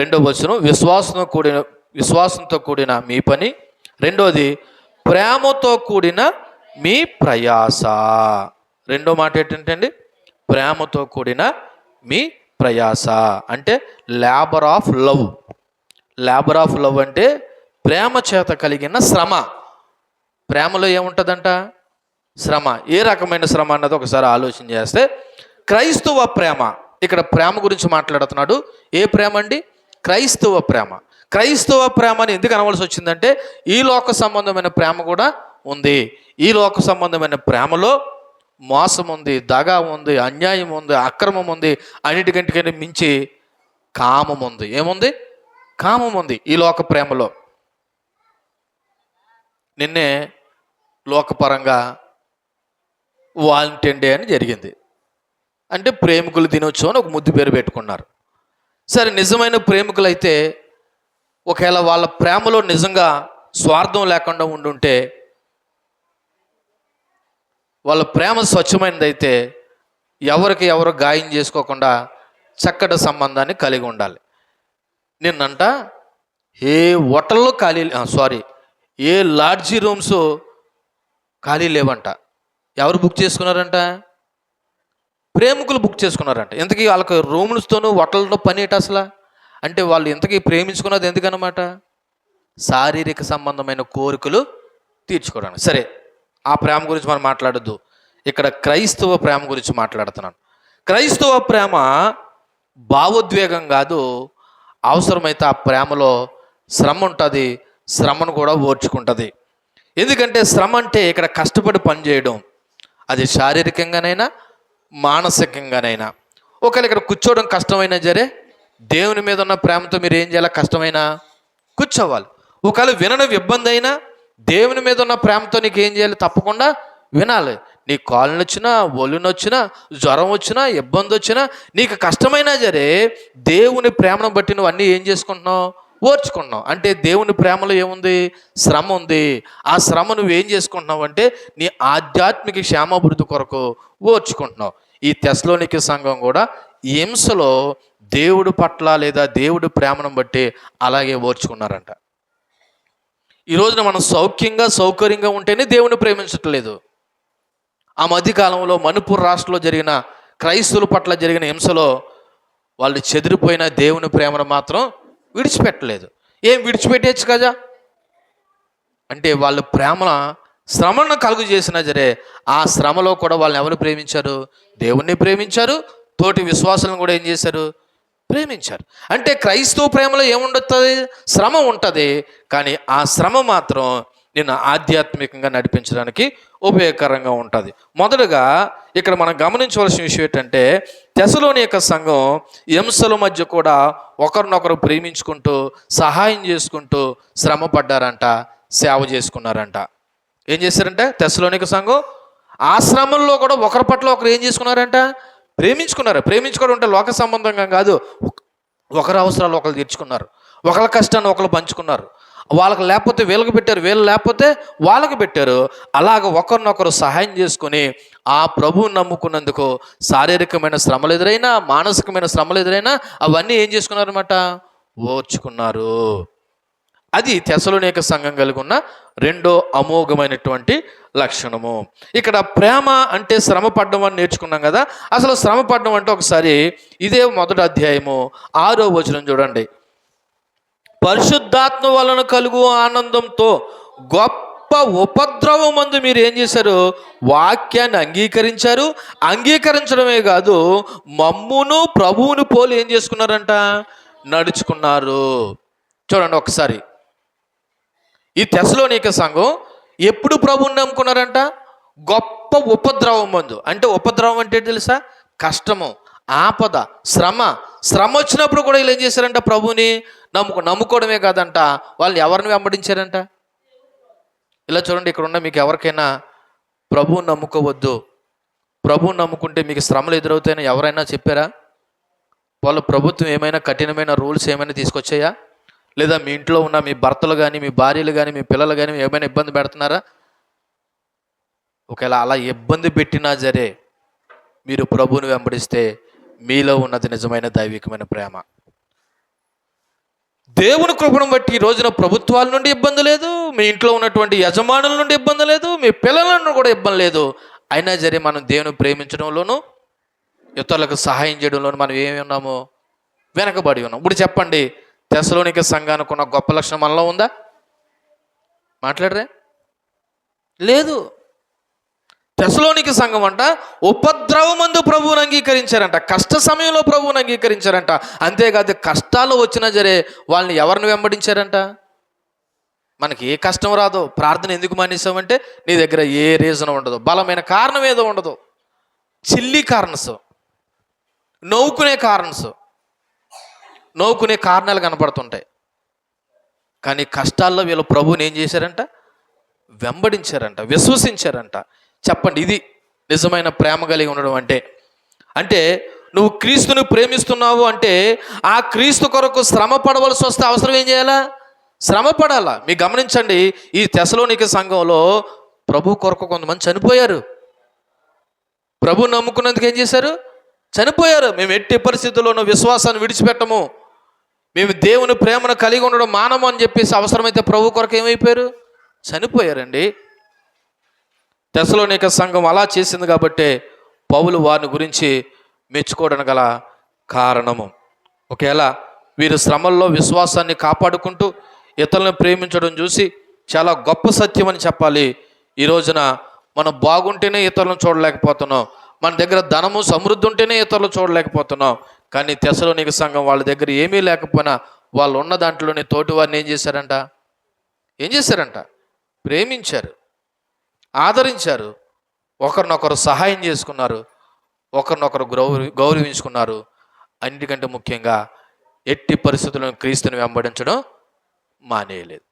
రెండో వచనం, విశ్వాసంతో కూడిన మీ పని. రెండోది ప్రేమతో కూడిన మీ ప్రయాస. రెండో మాట ఏంటంటే ప్రేమతో కూడిన మీ ప్రయాస అంటే labour of love. Labour of love అంటే ప్రేమ చేత కలిగిన శ్రమ. ప్రేమలో ఏముంటుందంట? శ్రమ. ఏ రకమైన శ్రమ అన్నది ఒకసారి ఆలోచన చేస్తే, క్రైస్తవ ప్రేమ. ఇక్కడ ప్రేమ గురించి మాట్లాడుతున్నాడు. ఏ ప్రేమ అండి? క్రైస్తవ ప్రేమ. క్రైస్తవ ప్రేమని ఎందుకు అనవలసి వచ్చిందంటే ఈ లోక సంబంధమైన ప్రేమ కూడా ఉంది. ఈ లోక సంబంధమైన ప్రేమలో మోసం ఉంది, దగా ఉంది, అన్యాయం ఉంది, అక్రమం ఉంది, అన్నిటికంటే మించి కామం ఉంది. ఏముంది? కామం ఉంది ఈ లోక ప్రేమలో. నిన్నే లోకపరంగా వాలంటైన్ డే అని జరిగింది. అంటే ప్రేమికుల దినోత్సవం అని ఒక ముద్దు పేరు పెట్టుకున్నారు. సరే, నిజమైన ప్రేమికులైతే ఒకవేళ వాళ్ళ ప్రేమలో నిజంగా స్వార్థం లేకుండా ఉండుంటే, వాళ్ళ ప్రేమ స్వచ్ఛమైనదైతే ఎవరికి ఎవరు గాయం చేసుకోకుండా చక్కటి సంబంధాన్ని కలిగి ఉండాలి. నిన్నంట ఏ హోటల్లో ఏ లాడ్జీ రూమ్స్ ఖాళీ లేవంట. ఎవరు బుక్ చేసుకున్నారంట? ప్రేమికులు బుక్ చేసుకున్నారంట. ఇంతకీ వాళ్ళకి రూమ్లతోనూ హోటల్తో పని ఏంటి అసలు? అంటే వాళ్ళు ఇంతకీ ప్రేమించుకున్నది ఎందుకనమాట? శారీరక సంబంధమైన కోరికలు తీర్చుకోవడానికి. సరే, ఆ ప్రేమ గురించి మనం మాట్లాడొద్దు. ఇక్కడ క్రైస్తవ ప్రేమ గురించి మాట్లాడుతున్నాను. క్రైస్తవ ప్రేమ భావోద్వేగం కాదు. అవసరమైతే ఆ ప్రేమలో శ్రమ ఉంటుంది, శ్రమను కూడా ఓర్చుకుంటుంది. ఎందుకంటే శ్రమ అంటే ఇక్కడ కష్టపడి పనిచేయడం, అది శారీరకంగానైనా మానసికంగానైనా. ఒకవేళ ఇక్కడ కూర్చోవడం కష్టమైనా సరే, దేవుని మీద ఉన్న ప్రేమతో మీరు ఏం చేయాలి? కష్టమైనా కూర్చోవాలి. ఒకవేళ వినడం ఇబ్బంది అయినా దేవుని మీద ఉన్న ప్రేమతో నీకు ఏం చేయాలి? తప్పకుండా వినాలి. నీ కాళ్ళు నొచ్చినా, ఒళ్ళు నొచ్చినా, జ్వరం వచ్చినా, ఇబ్బంది వచ్చినా, నీకు కష్టమైనా సరే దేవుని ప్రేమను బట్టి నువ్వు అన్నీ ఏం చేసుకుంటున్నావు? ఓర్చుకుంటున్నావు. అంటే దేవుని ప్రేమలో ఏముంది? శ్రమ ఉంది. ఆ శ్రమ నువ్వు ఏం చేసుకుంటున్నావు అంటే నీ ఆధ్యాత్మిక క్షేమాభివృద్ధి కొరకు ఓర్చుకుంటున్నావు. ఈ తెస్సలోనిక సంఘం కూడా హింసలో దేవుడి పట్ల లేదా దేవుడి ప్రేమను బట్టి అలాగే ఓర్చుకున్నారంట. ఈ రోజున మనం సౌకర్యంగా ఉంటేనే దేవుని ప్రేమించట్లేదు. ఆ మధ్యకాలంలో మణిపూర్ రాష్ట్రంలో జరిగిన క్రైస్తవుల పట్ల జరిగిన హింసలో వాళ్ళు చెదిరిపోయిన దేవుని ప్రేమను మాత్రం విడిచిపెట్టలేదు. ఏం విడిచిపెట్టేచ్చు కదా? అంటే వాళ్ళు శ్రమను కలుగు చేసినా సరే ఆ శ్రమలో కూడా వాళ్ళని ఎవరు ప్రేమించారు? దేవుణ్ణి ప్రేమించారు. తోటి విశ్వాసాలను కూడా ఏం చేశారు? ప్రేమించారు. అంటే క్రైస్తవ ప్రేమలో ఏముంటుంది? శ్రమ ఉంటుంది. కానీ ఆ శ్రమ మాత్రం నిన్ను ఆధ్యాత్మికంగా నడిపించడానికి ఉపయోగకరంగా ఉంటుంది. మొదటగా ఇక్కడ మనం గమనించవలసిన విషయం ఏంటంటే, తెస్సలోనిక సంఘం హింసల మధ్య కూడా ఒకరినొకరు ప్రేమించుకుంటూ, సహాయం చేసుకుంటూ శ్రమ పడ్డారంట, సేవ చేసుకున్నారంట. ఏం చేశారంటే తెస్సలోనిక సంఘం ఆ శ్రమంలో కూడా ఒకరి పట్ల ఒకరు ఏం చేసుకున్నారంట, ప్రేమించుకున్నారు. ప్రేమించుకోవడం అంటే లోక సంబంధంగా కాదు, ఒకరి అవసరాలు ఒకరు తీర్చుకున్నారు, ఒకరి కష్టాన్ని ఒకరు పంచుకున్నారు. వాళ్ళకి లేకపోతే వీళ్ళకి పెట్టారు, వీళ్ళు లేకపోతే వాళ్ళకి పెట్టారు. అలాగ ఒకరినొకరు సహాయం చేసుకొని ఆ ప్రభువుని నమ్ముకున్నందుకు శారీరకమైన శ్రమలు ఎదురైనా, మానసికమైన శ్రమలు ఎదురైనా అవన్నీ ఏం చేసుకున్నారన్నమాట, ఓర్చుకున్నారు. అది తెస్సలోనిక సంఘం కలిగి ఉన్న రెండో అమోఘమైనటువంటి లక్షణము. ఇక్కడ ప్రేమ అంటే శ్రమ పడ్డం అని నేర్చుకున్నాం కదా. అసలు శ్రమ పడ్డం అంటే ఒకసారి ఇదే మొదటి అధ్యాయము 6వ వచనం చూడండి. పరిశుద్ధాత్మ వలన కలుగు ఆనందంతో గొప్ప ఉపద్రవం మందు మీరు ఏం చేశారు, వాక్యాన్ని అంగీకరించారు. అంగీకరించడమే కాదు, మమ్మును ప్రభువుని పోలి ఏం చేసుకున్నారంట, నడుచుకున్నారు. చూడండి ఒకసారి, ఈ తెస్సలోనిక సంఘం ఎప్పుడు ప్రభువుని నమ్ముకున్నారంట, గొప్ప ఉపద్రవం మందు. అంటే ఉపద్రవం అంటే తెలుసా, కష్టము, ఆపద, శ్రమ వచ్చినప్పుడు కూడా వీళ్ళు ఏం చేశారంట, ప్రభువుని నమ్ముకోవడమే కాదంట, వాళ్ళని ఎవరిని వెంబడించారంట. ఇలా చూడండి, ఇక్కడ ఉన్న మీకు ఎవరికైనా ప్రభువుని నమ్ముకోవద్దు, ప్రభువుని నమ్ముకుంటే మీకు శ్రమలు ఎదురవుతాయని ఎవరైనా చెప్పారా? వాళ్ళు ప్రభుత్వం ఏమైనా కఠినమైన రూల్స్ ఏమైనా తీసుకొచ్చాయా? లేదా మీ ఇంట్లో ఉన్న మీ భర్తలు కానీ, మీ భార్యలు కానీ, మీ పిల్లలు కానీ ఏమైనా ఇబ్బంది పెడుతున్నారా? ఒకవేళ అలా ఇబ్బంది పెట్టినా సరే మీరు ప్రభువుని వెంబడిస్తే మీలో ఉన్నది నిజమైన దైవికమైన ప్రేమ. దేవుని కృపను బట్టి ఈ రోజున ప్రభుత్వాల నుండి ఇబ్బంది లేదు, మీ ఇంట్లో ఉన్నటువంటి యజమానుల నుండి ఇబ్బంది లేదు, మీ పిల్లల నుండి కూడా ఇబ్బంది లేదు. అయినా సరే మనం దేవుని ప్రేమించడంలోనూ ఇతరులకు సహాయం చేయడంలోనూ మనం ఏమి ఉన్నాము, వెనకబడి ఉన్నాం. ఇప్పుడు చెప్పండి, తెస్సలోనిక సంఘానికి ఉన్న గొప్ప లక్షణం మనలో ఉందా? మాట్లాడరే? లేదు. తెస్సలోనిక సంఘం అంట ఉపద్రవమందు ప్రభువుని అంగీకరించారంట, కష్ట సమయంలో ప్రభువుని అంగీకరించారంట. అంతేకాదు కష్టాలు వచ్చినా సరే వాళ్ళని ఎవరిని వెంబడించారంట. మనకి ఏ కష్టం రాదో ప్రార్థన ఎందుకు మానేసామంటే నీ దగ్గర ఏ రీజన్ ఉండదు, బలమైన కారణం ఏదో ఉండదు, చిల్లీ కారణస్, నవ్వుకునే కారణాలు కనపడుతుంటాయి. కానీ కష్టాల్లో వీళ్ళు ప్రభువుని ఏం చేశారంట, వెంబడించారంట, విశ్వసించారంట. చెప్పండి, ఇది నిజమైన ప్రేమ కలిగి ఉండడం అంటే. అంటే నువ్వు క్రీస్తుని ప్రేమిస్తున్నావు అంటే ఆ క్రీస్తు కొరకు శ్రమ పడవలసి వస్తే అవసరం ఏం చేయాలా, శ్రమ పడాలా. మీరు గమనించండి, ఈ తెస్సలోనిక సంఘంలో ప్రభు కొరకు కొంతమంది చనిపోయారు. ప్రభు నమ్ముకున్నందుకు ఏం చేశారు, చనిపోయారు. మేము ఎట్టి పరిస్థితుల్లోనూ విశ్వాసాన్ని విడిచిపెట్టము, మేము దేవుని ప్రేమను కలిగి ఉండడం మానము అని చెప్పేసి అవసరమైతే ప్రభు కొరకు ఏమైపోయారు, చనిపోయారండి. తెస్సలోనిక సంఘం అలా చేసింది కాబట్టి పౌలు వారిని గురించి మెచ్చుకోవడానికి గల కారణము. ఒకవేళ వీరు శ్రమల్లో విశ్వాసాన్ని కాపాడుకుంటూ ఇతరులను ప్రేమించడం చూసి చాలా గొప్ప సత్యం అని చెప్పాలి. ఈ రోజున మనం బాగుంటేనే ఇతరులను చూడలేకపోతున్నాం, మన దగ్గర ధనము సమృద్ధి ఉంటేనే ఇతరులు చూడలేకపోతున్నాం. కానీ తెస్సలోనిక సంఘం వాళ్ళ దగ్గర ఏమీ లేకపోయినా వాళ్ళు ఉన్న దాంట్లోనే తోటి వారిని ఏం చేశారంట, ప్రేమించారు, ఆదరించారు, ఒకరినొకరు సహాయం చేసుకున్నారు, ఒకరినొకరు గౌరవించుకున్నారు. అన్నిటికంటే ముఖ్యంగా ఎట్టి పరిస్థితులను క్రీస్తుని వెంబడించడం మానేయలేదు.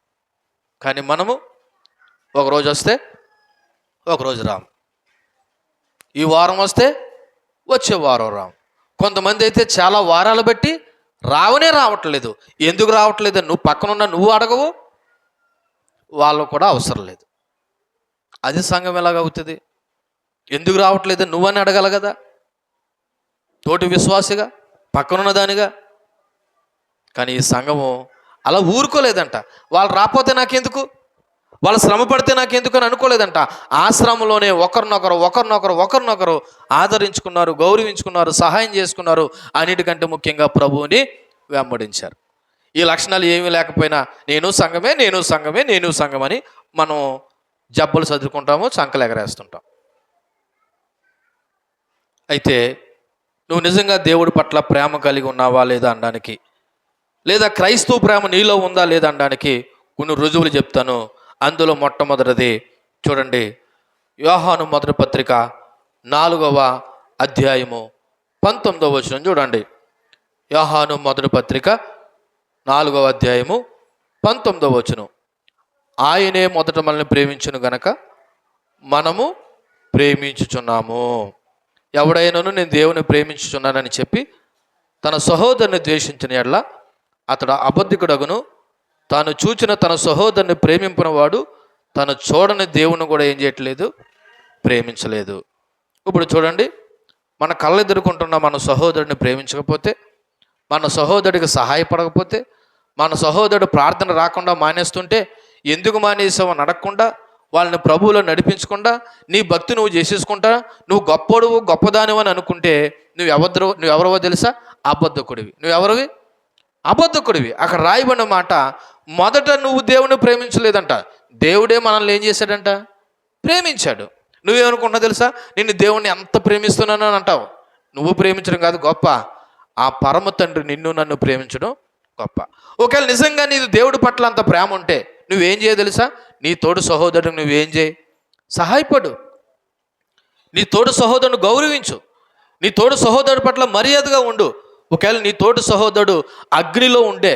కానీ మనము ఒకరోజు వస్తే ఒకరోజు రాము, ఈ వారం వస్తే వచ్చే వారం రాము. కొంతమంది అయితే చాలా వారాలు బట్టి రావట్లేదు. ఎందుకు రావట్లేదు? నువ్వు పక్కనున్న నువ్వు అడగవు, వాళ్ళు కూడా అవసరం లేదు. అది సంఘం ఎలాగవుతుంది? ఎందుకు రావట్లేదు నువ్వని అడగాల కదా, తోటి విశ్వాసిగా, పక్కనున్న దానిగా. కానీ ఈ సంఘము అలా ఊరుకోలేదంట. వాళ్ళు రాకపోతే నాకెందుకు, వాళ్ళు శ్రమ పడితే నాకెందుకు అని అనుకోలేదంట. ఆ శ్రమలోనే ఒకరినొకరు ఆదరించుకున్నారు, గౌరవించుకున్నారు, సహాయం చేసుకున్నారు. అన్నిటికంటే ముఖ్యంగా ప్రభువుని వెంబడించారు. ఈ లక్షణాలు ఏమీ లేకపోయినా నేను సంఘమే అని మనం జబ్బులు చదువుకుంటాము, చంకలు ఎగరేస్తుంటాం. అయితే నువ్వు నిజంగా దేవుడి పట్ల ప్రేమ కలిగి ఉన్నావా లేదా అనడానికి, లేదా క్రైస్తవ ప్రేమ నీలో ఉందా లేదా అనడానికి కొన్ని రుజువులు చెప్తాను. అందులో మొట్టమొదటిది చూడండి, యోహాను మొదటి పత్రిక 4వ అధ్యాయము 19వ వచనం చూడండి. యోహాను మొదటి పత్రిక 4వ అధ్యాయము 19వ వచనం. ఆయనే మొదట మనల్ని ప్రేమించును గనక మనము ప్రేమించుచున్నాము. ఎవడైనాను నేను దేవుని ప్రేమించుచున్నానని చెప్పి తన సహోదరుని ద్వేషించిన యెడల అతడు అబద్ధికుడగును. తాను చూచిన తన సహోదరుని ప్రేమించిన వాడు తను చూడని దేవుని కూడా ఏం చేయట్లేదు, ప్రేమించలేదు. ఇప్పుడు చూడండి, మన కళ్ళెదురుకుంటున్న మన సహోదరుని ప్రేమించకపోతే, మన సహోదరుడికి సహాయపడకపోతే, మన సహోదరుడు ప్రార్థన రాకుండా మానేస్తుంటే ఎందుకు మానేసావు అని అడగకుండా, వాళ్ళని ప్రభువులో నడిపించకుండా నీ భక్తి నువ్వు చేసేసుకుంటా నువ్వు గొప్పోడువు గొప్పదానివి అని అనుకుంటే నువ్వెవరవో తెలుసా? అబద్ధకుడివి. నువ్వెవరివి? అబద్ధకుడివి. అక్కడ రాయబడిన మాట, మొదట నువ్వు దేవుని ప్రేమించలేదంట, దేవుడే మనల్ని ఏం చేశాడంట? ప్రేమించాడు. నువ్వేమనుకుంటున్నావు తెలుసా? నిన్ను దేవుణ్ణి ఎంత ప్రేమిస్తున్నాను అని అంటావు. నువ్వు ప్రేమించడం కాదు గొప్ప, ఆ పరమ తండ్రి నిన్ను నన్ను ప్రేమించడం గొప్ప. ఒకవేళ నిజంగా నీది దేవుడి పట్ల అంత ప్రేమ ఉంటే నువ్వేం చేయ తెలుసా? నీ తోడు సహోదరుడికి నువ్వేం చేయి? సహాయపడు. నీ తోడు సహోదరుని గౌరవించు. నీ తోడు సహోదరుడి పట్ల మర్యాదగా ఉండు. ఒకవేళ నీ తోడు సహోదరుడు అగ్నిలో ఉండే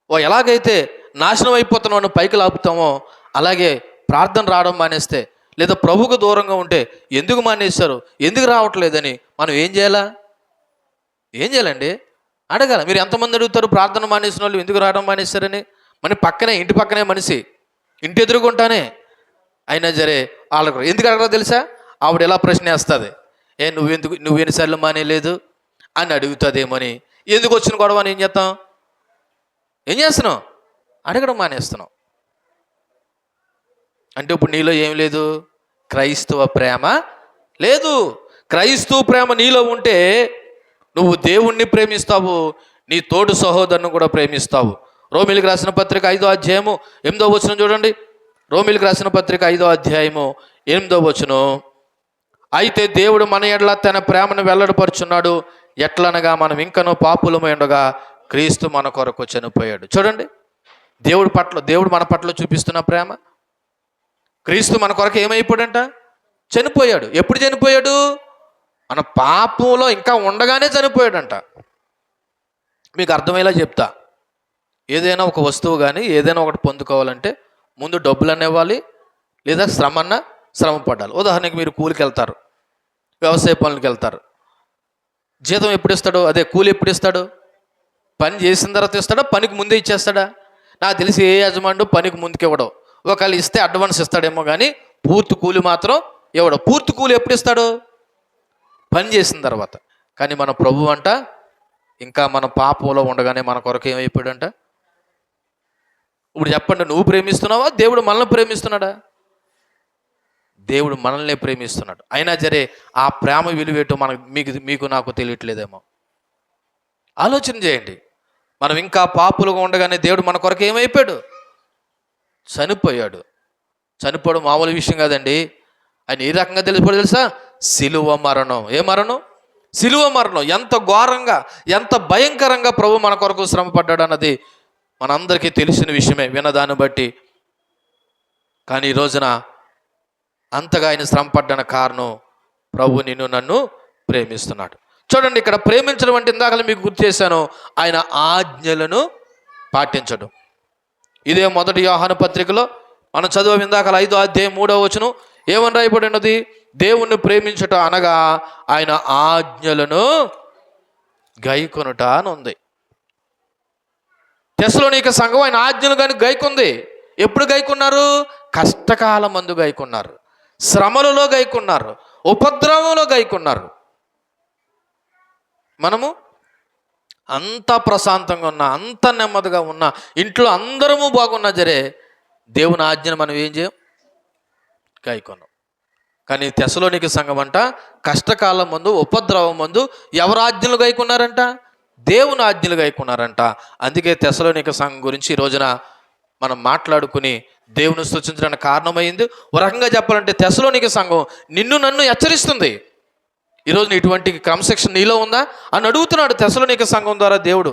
ఎలాగైతే నాశనం అయిపోతున్నావు పైకి లాపుతామో, అలాగే ప్రార్థన రావడం మానేస్తే లేదా ప్రభువుకు దూరంగా ఉంటే ఎందుకు మానేస్తారు, ఎందుకు రావట్లేదని మనం ఏం చేయాలా? ఏం చేయాలండి? అడగాల. మీరు ఎంతమంది అడుగుతారు ప్రార్థన మానేసిన వాళ్ళు ఎందుకు రావడం మానేస్తారని? మన పక్కనే, ఇంటి పక్కనే మనిషి, ఇంటి ఎదురుగుంటానే అయినా సరే వాళ్ళకు ఎందుకు అడగరో తెలుసా? ఆవిడ ఎలా ప్రశ్న వేస్తుంది, నువ్వు ఎన్నిసార్లు మానేలేదు అని అడుగుతుందేమని. ఎందుకు వచ్చిన గొడవ అని ఏం చేస్తున్నావు? అడగడం మానేస్తున్నావు. అంటే ఇప్పుడు నీలో ఏం లేదు? క్రైస్తవ ప్రేమ లేదు. క్రైస్తవ ప్రేమ నీలో ఉంటే నువ్వు దేవుణ్ణి ప్రేమిస్తావు, నీ తోడు సహోదరుని కూడా ప్రేమిస్తావు. రోమిలికి రాసిన పత్రిక 5వ అధ్యాయము 8వ వచనం చూడండి. రోమిలికి రాసిన పత్రిక 5వ అధ్యాయము 8వ వచనం. అయితే దేవుడు మన ఎడల తన ప్రేమను వెల్లడిపరుచున్నాడు, ఎట్లనగా మనం ఇంకనూ పాపులమై ఉండగా క్రీస్తు మన కొరకు చనిపోయాడు. చూడండి, దేవుడు మన పట్ల చూపిస్తున్న ప్రేమ. క్రీస్తు మన కొరకు ఏమైపోయాడంట? చనిపోయాడు. ఎప్పుడు చనిపోయాడు? మన పాపంలో ఇంకా ఉండగానే చనిపోయాడంట. మీకు అర్థమయ్యేలా చెప్తా. ఏదైనా ఒక వస్తువు కానీ ఏదైనా ఒకటి పొందుకోవాలంటే ముందు డబ్బులు అనేవ్వాలి, లేదా శ్రమ పడాలి. ఉదాహరణకి మీరు కూలికి వెళ్తారు, వ్యవసాయ పనులకి వెళ్తారు. జీతం ఎప్పుడు ఇస్తాడు? అదే కూలి ఎప్పుడు ఇస్తాడు? పని చేసిన తర్వాత ఇస్తాడా, పనికి ముందే ఇచ్చేస్తాడా? నాకు తెలిసి ఏ యజమానుడు పనికి ముందుకు ఇవ్వడం. ఒకవేళ ఇస్తే అడ్వాన్స్ ఇస్తాడేమో కానీ పూర్తి కూలి మాత్రం ఇవ్వడం. పూర్తి కూలి ఎప్పుడు ఇస్తాడు? పని చేసిన తర్వాత. కానీ మన ప్రభు అంట ఇంకా మన పాపంలో ఉండగానే మన కొరకు ఏమైపోయాడంట? ఇప్పుడు చెప్పండి, నువ్వు ప్రేమిస్తున్నావా, దేవుడు మనల్ని ప్రేమిస్తున్నాడా? దేవుడు మనల్ని ప్రేమిస్తున్నాడు. అయినా సరే ఆ ప్రేమ విలువేటో మీకు నాకు తెలియట్లేదేమో. ఆలోచన చేయండి. మనం ఇంకా పాపులుగా ఉండగానే దేవుడు మన కొరకు ఏమైపోయాడు? చనిపోయాడు. చనిపోవడం మామూలు విషయం కాదండి. ఆయన ఏ రకంగా తెలుసా? సిలువ మరణం. ఏ మరణం? సిలువ మరణం. ఎంత ఘోరంగా, ఎంత భయంకరంగా ప్రభు మన కొరకు శ్రమ పడ్డాడు అన్నది మనందరికీ తెలిసిన విషయమే వినదాన్ని బట్టి. కానీ ఈ రోజున అంతగా ఆయన శ్రమ పడ్డాన కారణం ప్రభు నిన్ను నన్ను ప్రేమిస్తున్నాడు. చూడండి, ఇక్కడ ప్రేమించడం అంటే ఇందాక మీకు గుర్తు చేశాను, ఆయన ఆజ్ఞలను పాటించడం. ఇదే మొదటి యోహాను పత్రికలో మనం చదువు ఇందాక 5వ అధ్యాయం 3వ వచనం ఏమని రాయబడి ఉన్నది? దేవుణ్ణి ప్రేమించుట అనగా ఆయన ఆజ్ఞలను గైకొనుట అని ఉంది. తెస్సలోనిక సంఘం ఆయన ఆజ్ఞలు కానీ గైకుంది. ఎప్పుడు గైకున్నారు? కష్టకాలం మందు గైకున్నారు, శ్రమలలో గైకున్నారు, ఉపద్రవంలో గైకున్నారు. మనము అంత ప్రశాంతంగా ఉన్నా, అంత నెమ్మదిగా ఉన్నా, ఇంట్లో అందరము బాగున్నా సరే దేవుని ఆజ్ఞను మనం ఏం చేయం? గైకొన్నాం. కానీ తెస్సలోనిక సంఘం అంట కష్టకాలం ముందు, ఉపద్రవం ముందు ఎవరు ఆజ్ఞలు గైకున్నారంట? దేవుని ఆజ్ఞలు గైకున్నారంట. అందుకే తెస్సలోనిక సంఘం గురించి ఈ రోజున మనం మాట్లాడుకుని దేవుని స్తుతించడానికి కారణమైంది. ఒక రకంగా చెప్పాలంటే తెస్సలోనిక సంఘం నిన్ను నన్ను హెచ్చరిస్తుంది. ఈరోజు ఇటువంటి క్రమశిక్షణ నీలో ఉందా అని అడుగుతున్నాడు తెస్సలోనిక సంఘం ద్వారా దేవుడు.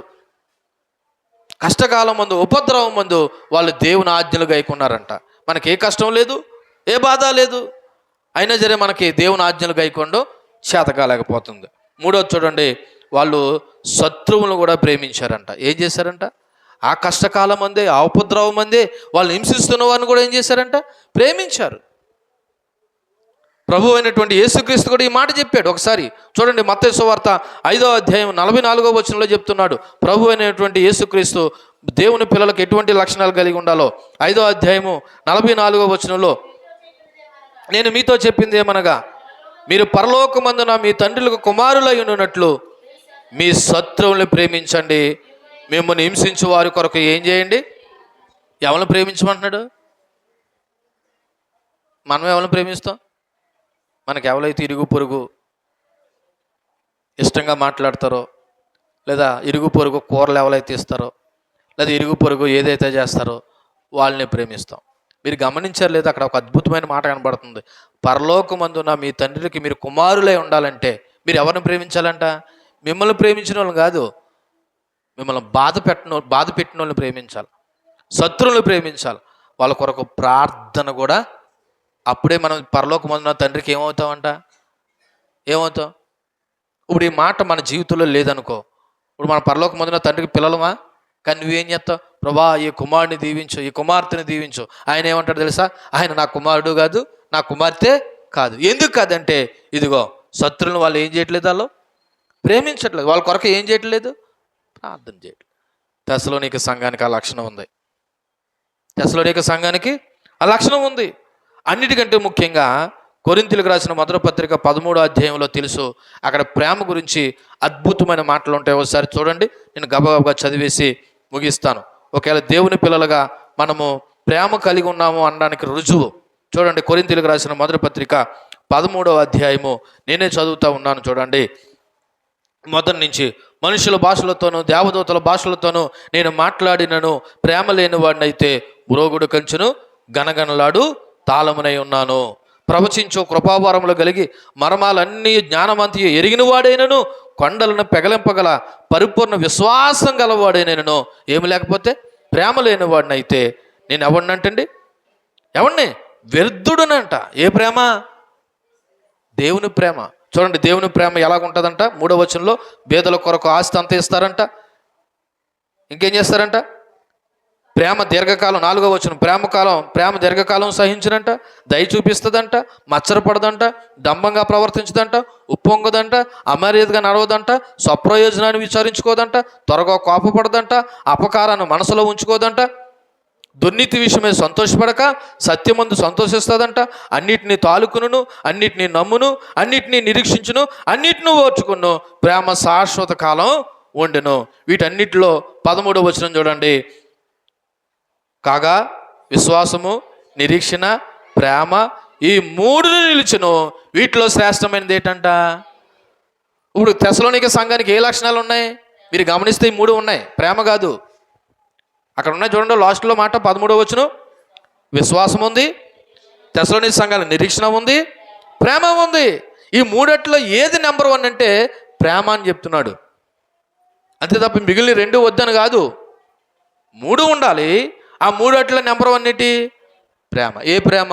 కష్టకాలం ముందు, ఉపద్రవం ముందు వాళ్ళు దేవుని ఆజ్ఞలు గైకున్నారంట. మనకి ఏ కష్టం లేదు, ఏ బాధ లేదు. అయినా సరే మనకి దేవుని ఆజ్ఞలు గైకొనడం చేత కాలేకపోతుంది. మూడోది చూడండి, వాళ్ళు శత్రువులను కూడా ప్రేమించారంట. ఏం చేశారంట? ఆ కష్టకాలం అందే, ఆ ఉపద్రవం అందే వాళ్ళు హింసిస్తున్న వారిని కూడా ఏం చేశారంట? ప్రేమించారు. ప్రభు అయినటువంటి యేసుక్రీస్తు కూడా ఈ మాట చెప్పాడు. ఒకసారి చూడండి, మత్తయి సువార్త 5వ అధ్యాయం 44వ వచనంలో చెప్తున్నాడు. ప్రభు అయినటువంటి యేసుక్రీస్తు దేవుని పిల్లలకు ఎటువంటి లక్షణాలు కలిగి ఉండాలో 5వ అధ్యాయము 44వ వచనంలో, నేను మీతో చెప్పింది ఏమనగా, మీరు పరలోకమందున మీ తండ్రులకు కుమారులై ఉండునట్లు మీ శత్రువుల్ని ప్రేమించండి, మిమ్మల్ని హింసించు వారి కొరకు ఏం చేయండి? ఎవరిని ప్రేమించమంటున్నాడు? మనం ఎవరిని ప్రేమిస్తాం? మనకు ఎవరైతే ఇరుగు పొరుగు ఇష్టంగా మాట్లాడతారో, లేదా ఇరుగు పొరుగు కూరలు ఎవరైతే ఇస్తారో, లేదా ఇరుగు పొరుగు ఏదైతే చేస్తారో వాళ్ళని ప్రేమిస్తాం. మీరు గమనించారు లేదా? అక్కడ ఒక అద్భుతమైన మాట కనబడుతుంది. పరలోకమందున మీ తండ్రికి మీరు కుమారులై ఉండాలంటే మీరు ఎవరిని ప్రేమించాలంట? మిమ్మల్ని ప్రేమించిన వాళ్ళని కాదు, మిమ్మల్ని బాధ పెట్టిన వాళ్ళని ప్రేమించాలి, శత్రువులను ప్రేమించాలి, వాళ్ళ కొరకు ప్రార్థన కూడా. అప్పుడే మనం పరలోకమందున తండ్రికి ఏమవుతామంట? ఏమవుతాం? ఇప్పుడు ఈ మాట మన జీవితంలో లేదనుకో, ఇప్పుడు మన పరలోకమందున తండ్రికి పిల్లలమా? కానీ నువ్వేం చేస్తావు? ప్రభా, ఈ కుమారుడిని దీవించు, ఈ కుమార్తెని దీవించు. ఆయన ఏమంటాడు తెలుసా? ఆయన నా కుమారుడు కాదు, నా కుమార్తె కాదు. ఎందుకు కాదంటే, ఇదిగో శత్రువులను వాళ్ళు ఏం చేయట్లేదు, వాళ్ళు ప్రేమించట్లేదు, వాళ్ళ కొరకు ఏం చేయట్లేదు? ప్రార్థన చేయట్లేదు. తెస్సలోనిక సంఘానికి ఆ లక్షణం ఉంది. తెస్సలోనిక సంఘానికి ఆ లక్షణం ఉంది. అన్నిటికంటే ముఖ్యంగా కొరింథీయులకు రాసిన మొదటి పత్రిక 13వ అధ్యాయంలో తెలుసు, అక్కడ ప్రేమ గురించి అద్భుతమైన మాటలు ఉంటాయి. ఒకసారి చూడండి, నేను గబగబగా చదివేసి ముగిస్తాను. ఒకవేళ దేవుని పిల్లలుగా మనము ప్రేమ కలిగి ఉన్నాము అనడానికి రుజువు చూడండి. కొరింథీయులకు రాసిన మొదటి పత్రిక 13వ అధ్యాయము నేనే చదువుతూ ఉన్నాను. చూడండి, మొదటి నుంచి, మనుషుల భాషలతోనూ దేవదూతల భాషలతోనూ నేను మాట్లాడినను ప్రేమ లేని వాడినైతే మ్రోగుడు కంచును గనగనలాడు తాళమునై ఉన్నాను. ప్రవచించు కృపావరములు కలిగి మర్మాలన్నీ జ్ఞానమంతి ఎరిగిన వాడైనను కొండలను పెగలింపగల పరిపూర్ణ విశ్వాసం గలవాడైనను ఏమి లేకపోతే ప్రేమ లేని వాడినైతే నేను ఎవడినంటండి? ఎవడిని? వ్యర్థుడునంట. ఏ ప్రేమ? దేవుని ప్రేమ. చూడండి, దేవుని ప్రేమ ఎలాగుంటుందంట? 3వ వచనంలో, పేదల కొరకు ఆస్తి అంత ఇస్తారంట. ఇంకేం చేస్తారంట? ప్రేమ దీర్ఘకాలం. 4వ వచనం, ప్రేమ దీర్ఘకాలం సహించినంట, దయ చూపిస్తుందంట, మచ్చరపడదంట, డంబంగా ప్రవర్తించదంట, ఉప్పొంగదంట, అమర్యాదగా నడవదంట, స్వప్రయోజనాన్ని విచారించుకోదంట, త్వరగా కోపపడదంట, అపకారాన్ని మనసులో ఉంచుకోదంట, దుర్నీతి విషయమే సంతోషపడక సత్యమందు సంతోషిస్తుందంట, అన్నిటినీ తాలుకును, అన్నిటినీ నమ్మును, అన్నిటినీ నిరీక్షించును, అన్నిటినీ ఓర్చుకును, ప్రేమ శాశ్వత కాలం ఉండెను. వీటన్నిటిలో 13వ వచనం చూడండి, కాగా విశ్వాసము, నిరీక్షణ, ప్రేమ ఈ 3 నిలిచును, వీటిలో శ్రేష్టమైనది ఏంటంట? ఇప్పుడు తెస్సలోనిక సంఘానికి ఏ లక్షణాలు ఉన్నాయి? మీరు గమనిస్తే ఈ 3 ఉన్నాయి, ప్రేమ కాదు. అక్కడ ఉన్నాయి చూడండి, లాస్ట్లో మాట 13వ వచనం, విశ్వాసం ఉంది, తెస్సలోనిక సంఘానికి నిరీక్షణ ఉంది, ప్రేమ ఉంది. ఈ 3 ఏది నెంబర్ 1 అంటే ప్రేమ అని చెప్తున్నాడు. అంతే తప్ప మిగిలిన 2 వద్దని కాదు, 3 ఉండాలి. ఆ 3 నెంబర్ 1 ఏంటి? ప్రేమ. ఏ ప్రేమ?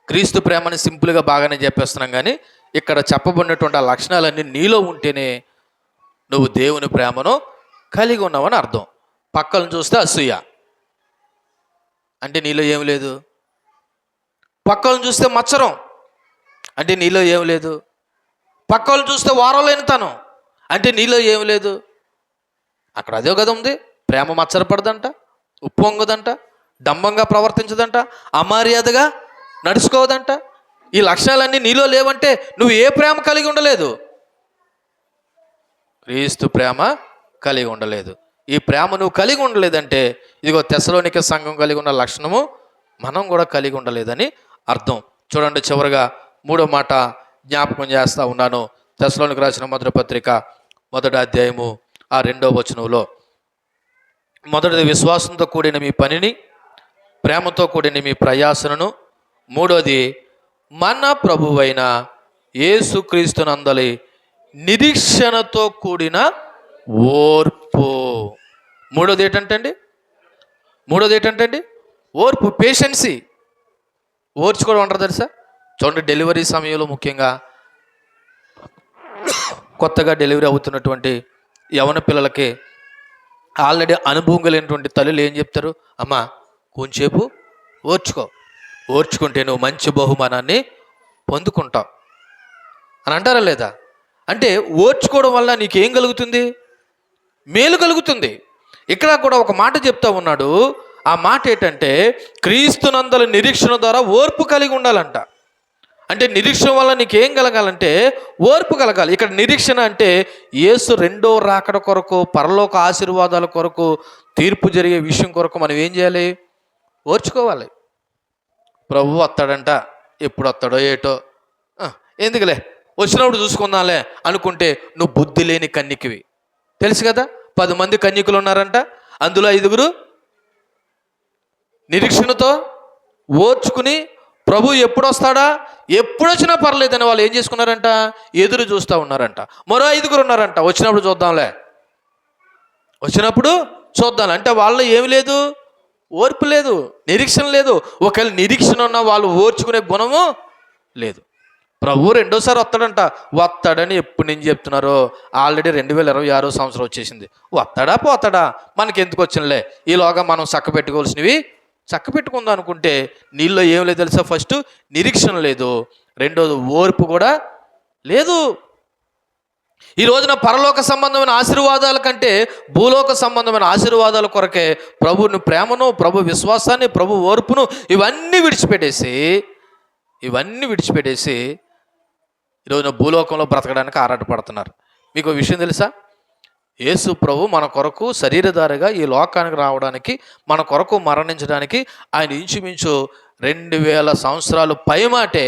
క్రీస్తు ప్రేమని సింపుల్గా బాగానే చెప్పేస్తున్నాం, కానీ ఇక్కడ చెప్పబడినటువంటి ఆ లక్షణాలన్నీ నీలో ఉంటేనే నువ్వు దేవుని ప్రేమను కలిగి ఉన్నావని అర్థం. పక్కలను చూస్తే అసూయ అంటే నీలో ఏం లేదు. పక్కలను చూస్తే మత్సరం అంటే నీలో ఏం లేదు. పక్కలను చూస్తే వారలేనితనం అంటే నీలో ఏం లేదు. అక్కడ అదే కదా ఉంది. ప్రేమ మత్సరపడదంట, ఉప్పొంగదంట, డంబంగా ప్రవర్తించదంట, అమర్యాదగా నడుచుకోవదంట. ఈ లక్షణాలన్నీ నీలో లేవంటే నువ్వు ఏ ప్రేమ కలిగి ఉండలేదు? క్రీస్తు ప్రేమ కలిగి ఉండలేదు. ఈ ప్రేమ నువ్వు కలిగి ఉండలేదంటే ఇదిగో తెస్సలోనిక సంఘం కలిగి ఉన్న లక్షణము మనం కూడా కలిగి ఉండలేదని అర్థం. చూడండి, చివరిగా 3వ మాట జ్ఞాపకం చేస్తూ ఉన్నాను. తెస్సలోనిక రాసిన మొదటి పత్రిక 1వ అధ్యాయము 2వ వచనంలో, మొదటిది విశ్వాసంతో కూడిన మీ పనిని, ప్రేమతో కూడిన మీ ప్రయాసను, 3వది మన ప్రభువైన యేసుక్రీస్తునందలి నిరీక్షణతో కూడిన ఓర్పు. 3వది ఏంటంటే అండి? ఓర్పు, పేషెన్సీ. ఓర్చుకోవడం అంటారు తెలుసా? చూడండి, డెలివరీ సమయంలో ముఖ్యంగా కొత్తగా డెలివరీ అవుతున్నటువంటి యవన పిల్లలకి ఆల్రెడీ అనుభవం కలిగినటువంటి తల్లులు ఏం చెప్తారు? అమ్మా కొంచెంసేపు ఓర్చుకో, ఓర్చుకుంటే నువ్వు మంచి బహుమానాన్ని పొందుకుంటావు అని అంటారా లేదా? అంటే ఓర్చుకోవడం వల్ల నీకేం కలుగుతుంది? మేలు కలుగుతుంది. ఇక్కడ కూడా ఒక మాట చెప్తా ఉన్నాడు. ఆ మాట ఏంటంటే క్రీస్తునందల నిరీక్షణ ద్వారా ఓర్పు కలిగి ఉండాలంట. అంటే నిరీక్షణ వల్ల నీకేం కలగాలంటే ఓర్పు కలగాలి. ఇక్కడ నిరీక్షణ అంటే యేసు రెండో రాకడ కొరకు, పరలోక ఆశీర్వాదాల కొరకు, తీర్పు జరిగే విషయం కొరకు మనం ఏం చేయాలి? ఓర్చుకోవాలి. ప్రభువు వస్తాడంట, ఎప్పుడు వస్తాడో ఏటో, ఎందుకులే వచ్చినప్పుడు చూసుకుందాంలే అనుకుంటే నువ్వు బుద్ధి లేని కన్యకివి. తెలుసు కదా, 10 మంది కన్యకులు ఉన్నారంట. అందులో 5 నిరీక్షణతో ఓర్చుకుని ప్రభు ఎప్పుడు వస్తాడా, ఎప్పుడు వచ్చినా పర్లేదని వాళ్ళు ఏం చేసుకున్నారంట? ఎదురు చూస్తూ ఉన్నారంట. మరో 5 ఉన్నారంట, వచ్చినప్పుడు చూద్దాంలే, వచ్చినప్పుడు చూద్దాం. అంటే వాళ్ళలో ఏమి లేదు? ఓర్పు లేదు, నిరీక్షణ లేదు. ఒకవేళ నిరీక్షణ ఉన్న వాళ్ళు ఓర్చుకునే గుణము లేదు. ప్రభు రెండోసారి వస్తాడని ఎప్పుడు నుంచి చెప్తున్నారో? ఆల్రెడీ 2026 సంవత్సరం వచ్చేసింది. వస్తాడా పోతాడా మనకి ఎందుకు వచ్చినలే, ఈలోగా మనం చక్క పెట్టుకోవాల్సినవి చక్క పెట్టుకుందాం అనుకుంటే నీళ్ళలో ఏం లేదు తెలుసా? ఫస్ట్ నిరీక్షణ లేదు, రెండోది ఓర్పు కూడా లేదు. ఈ రోజున పరలోక సంబంధమైన ఆశీర్వాదాల కంటే భూలోక సంబంధమైన ఆశీర్వాదాల కొరకే ప్రభుని ప్రేమను, ప్రభు విశ్వాసాన్ని, ప్రభు ఓర్పును ఇవన్నీ విడిచిపెట్టేసి ఈరోజున భూలోకంలో బ్రతకడానికి ఆరాటపడుతున్నారు. మీకు విషయం తెలుసా? యేసు ప్రభు మన కొరకు శరీరధారిగా ఈ లోకానికి రావడానికి, మన కొరకు మరణించడానికి ఆయన ఇంచుమించు 2000 సంవత్సరాలు పైమాటే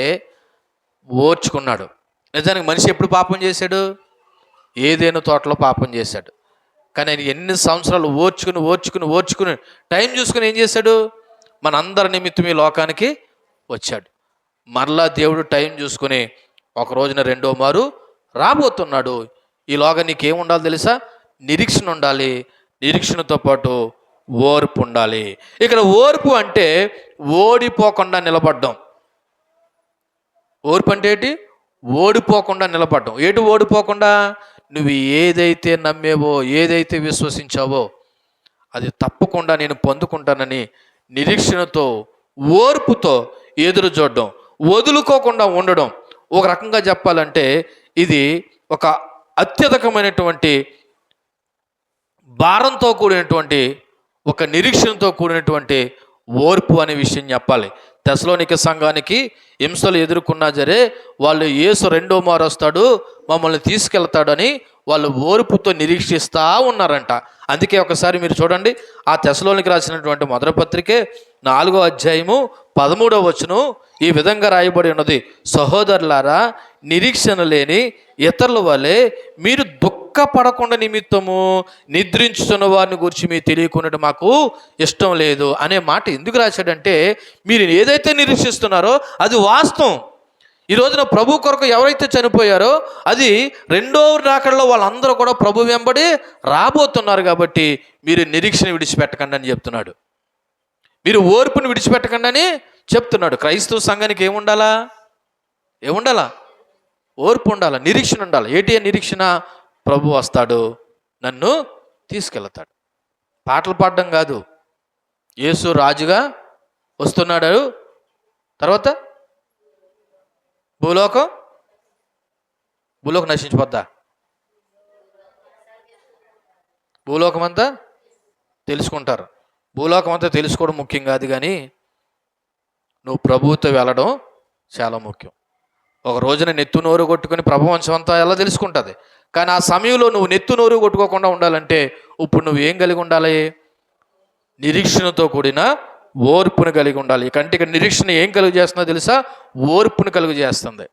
ఓర్చుకున్నాడు. నిజానికి మనిషి ఎప్పుడు పాపం చేశాడు? ఏదేను తోటలో పాపం చేశాడు. కానీ ఆయన ఎన్ని సంవత్సరాలు ఓర్చుకుని టైం చూసుకుని ఏం చేశాడు? మనందరి నిమిత్తం ఈ లోకానికి వచ్చాడు. మరలా దేవుడు టైం చూసుకుని ఒక రోజున రెండో మారు రాబోతున్నాడు. ఈలోగా నీకేం ఉండాలి తెలుసా? నిరీక్షణ ఉండాలి. నిరీక్షణతో పాటు ఓర్పు ఉండాలి. ఇక్కడ ఓర్పు అంటే ఓడిపోకుండా నిలబడ్డం. ఓర్పు అంటే ఏంటి? ఓడిపోకుండా నిలబడ్డం. ఏంటి ఓడిపోకుండా? నువ్వు ఏదైతే నమ్మేవో, ఏదైతే విశ్వసించావో అది తప్పకుండా నేను పొందుకుంటానని నిరీక్షణతో, ఓర్పుతో ఎదురు చూడడం, వదులుకోకుండా ఉండడం. ఒక రకంగా చెప్పాలంటే ఇది ఒక అత్యధికమైనటువంటి భారంతో కూడినటువంటి, ఒక నిరీక్షణతో కూడినటువంటి ఓర్పు అనే విషయం చెప్పాలి. తెస్సలోనిక సంఘానికి హింసలు ఎదుర్కొన్నా సరే వాళ్ళు యేసు రెండో మారు వస్తాడు, మమ్మల్ని తీసుకెళ్తాడని వాళ్ళు ఓర్పుతో నిరీక్షిస్తూ ఉన్నారంట. అందుకే ఒకసారి మీరు చూడండి, ఆ తెస్సలోనికి రాసినటువంటి మొదటి పత్రికే 4వ అధ్యాయము 13వ వచనం ఈ విధంగా రాయబడి ఉన్నది. సహోదరులారా, నిరీక్షణ లేని ఇతరుల వలె మీరు దుఃఖపడకుండా నిమిత్తము నిద్రించుతున్న వారిని గురించి మీరు తెలియకుండా మాకు ఇష్టం లేదు అనే మాట ఎందుకు రాశాడంటే, మీరు ఏదైతే నిరీక్షిస్తున్నారో అది వాస్తవం. ఈ రోజున ప్రభు కొరకు ఎవరైతే చనిపోయారో అది రెండో రాకడలో వాళ్ళందరూ కూడా ప్రభు వెంబడి రాబోతున్నారు. కాబట్టి మీరు నిరీక్షణ విడిచిపెట్టకండి అని చెప్తున్నాడు. మీరు ఓర్పుని విడిచిపెట్టకండి అని చెప్తున్నాడు. క్రైస్తవ సంఘానికి ఏముండాలా? ఓర్పు ఉండాలి, నిరీక్షణ ఉండాలి. ఏంటి నిరీక్షణ? ప్రభు వస్తాడు, నన్ను తీసుకెళ్తాడు. పాటలు పాడడం కాదు, యేసు రాజుగా వస్తున్నాడు. తర్వాత భూలోకం నశించిపోద్దా? భూలోకం అంతా తెలుసుకుంటారు. భూలోకం అంతా తెలుసుకోవడం ముఖ్యం కాదు, కానీ నువ్వు ప్రభువుతో వెళ్ళడం చాలా ముఖ్యం. ఒక రోజున నెత్తు నోరు కొట్టుకుని ప్రభువంశం అంతా ఎలా తెలుసుకుంటుంది. కానీ ఆ సమయంలో నువ్వు నెత్తు నోరు కొట్టుకోకుండా ఉండాలంటే ఇప్పుడు నువ్వు ఏం కలిగి ఉండాలి? నిరీక్షణతో కూడిన ఓర్పును కలిగి ఉండాలి. కంటికి నిరీక్షణ ఏం కలుగు చేస్తుందో తెలుసా? ఓర్పును కలుగు చేస్తుంది.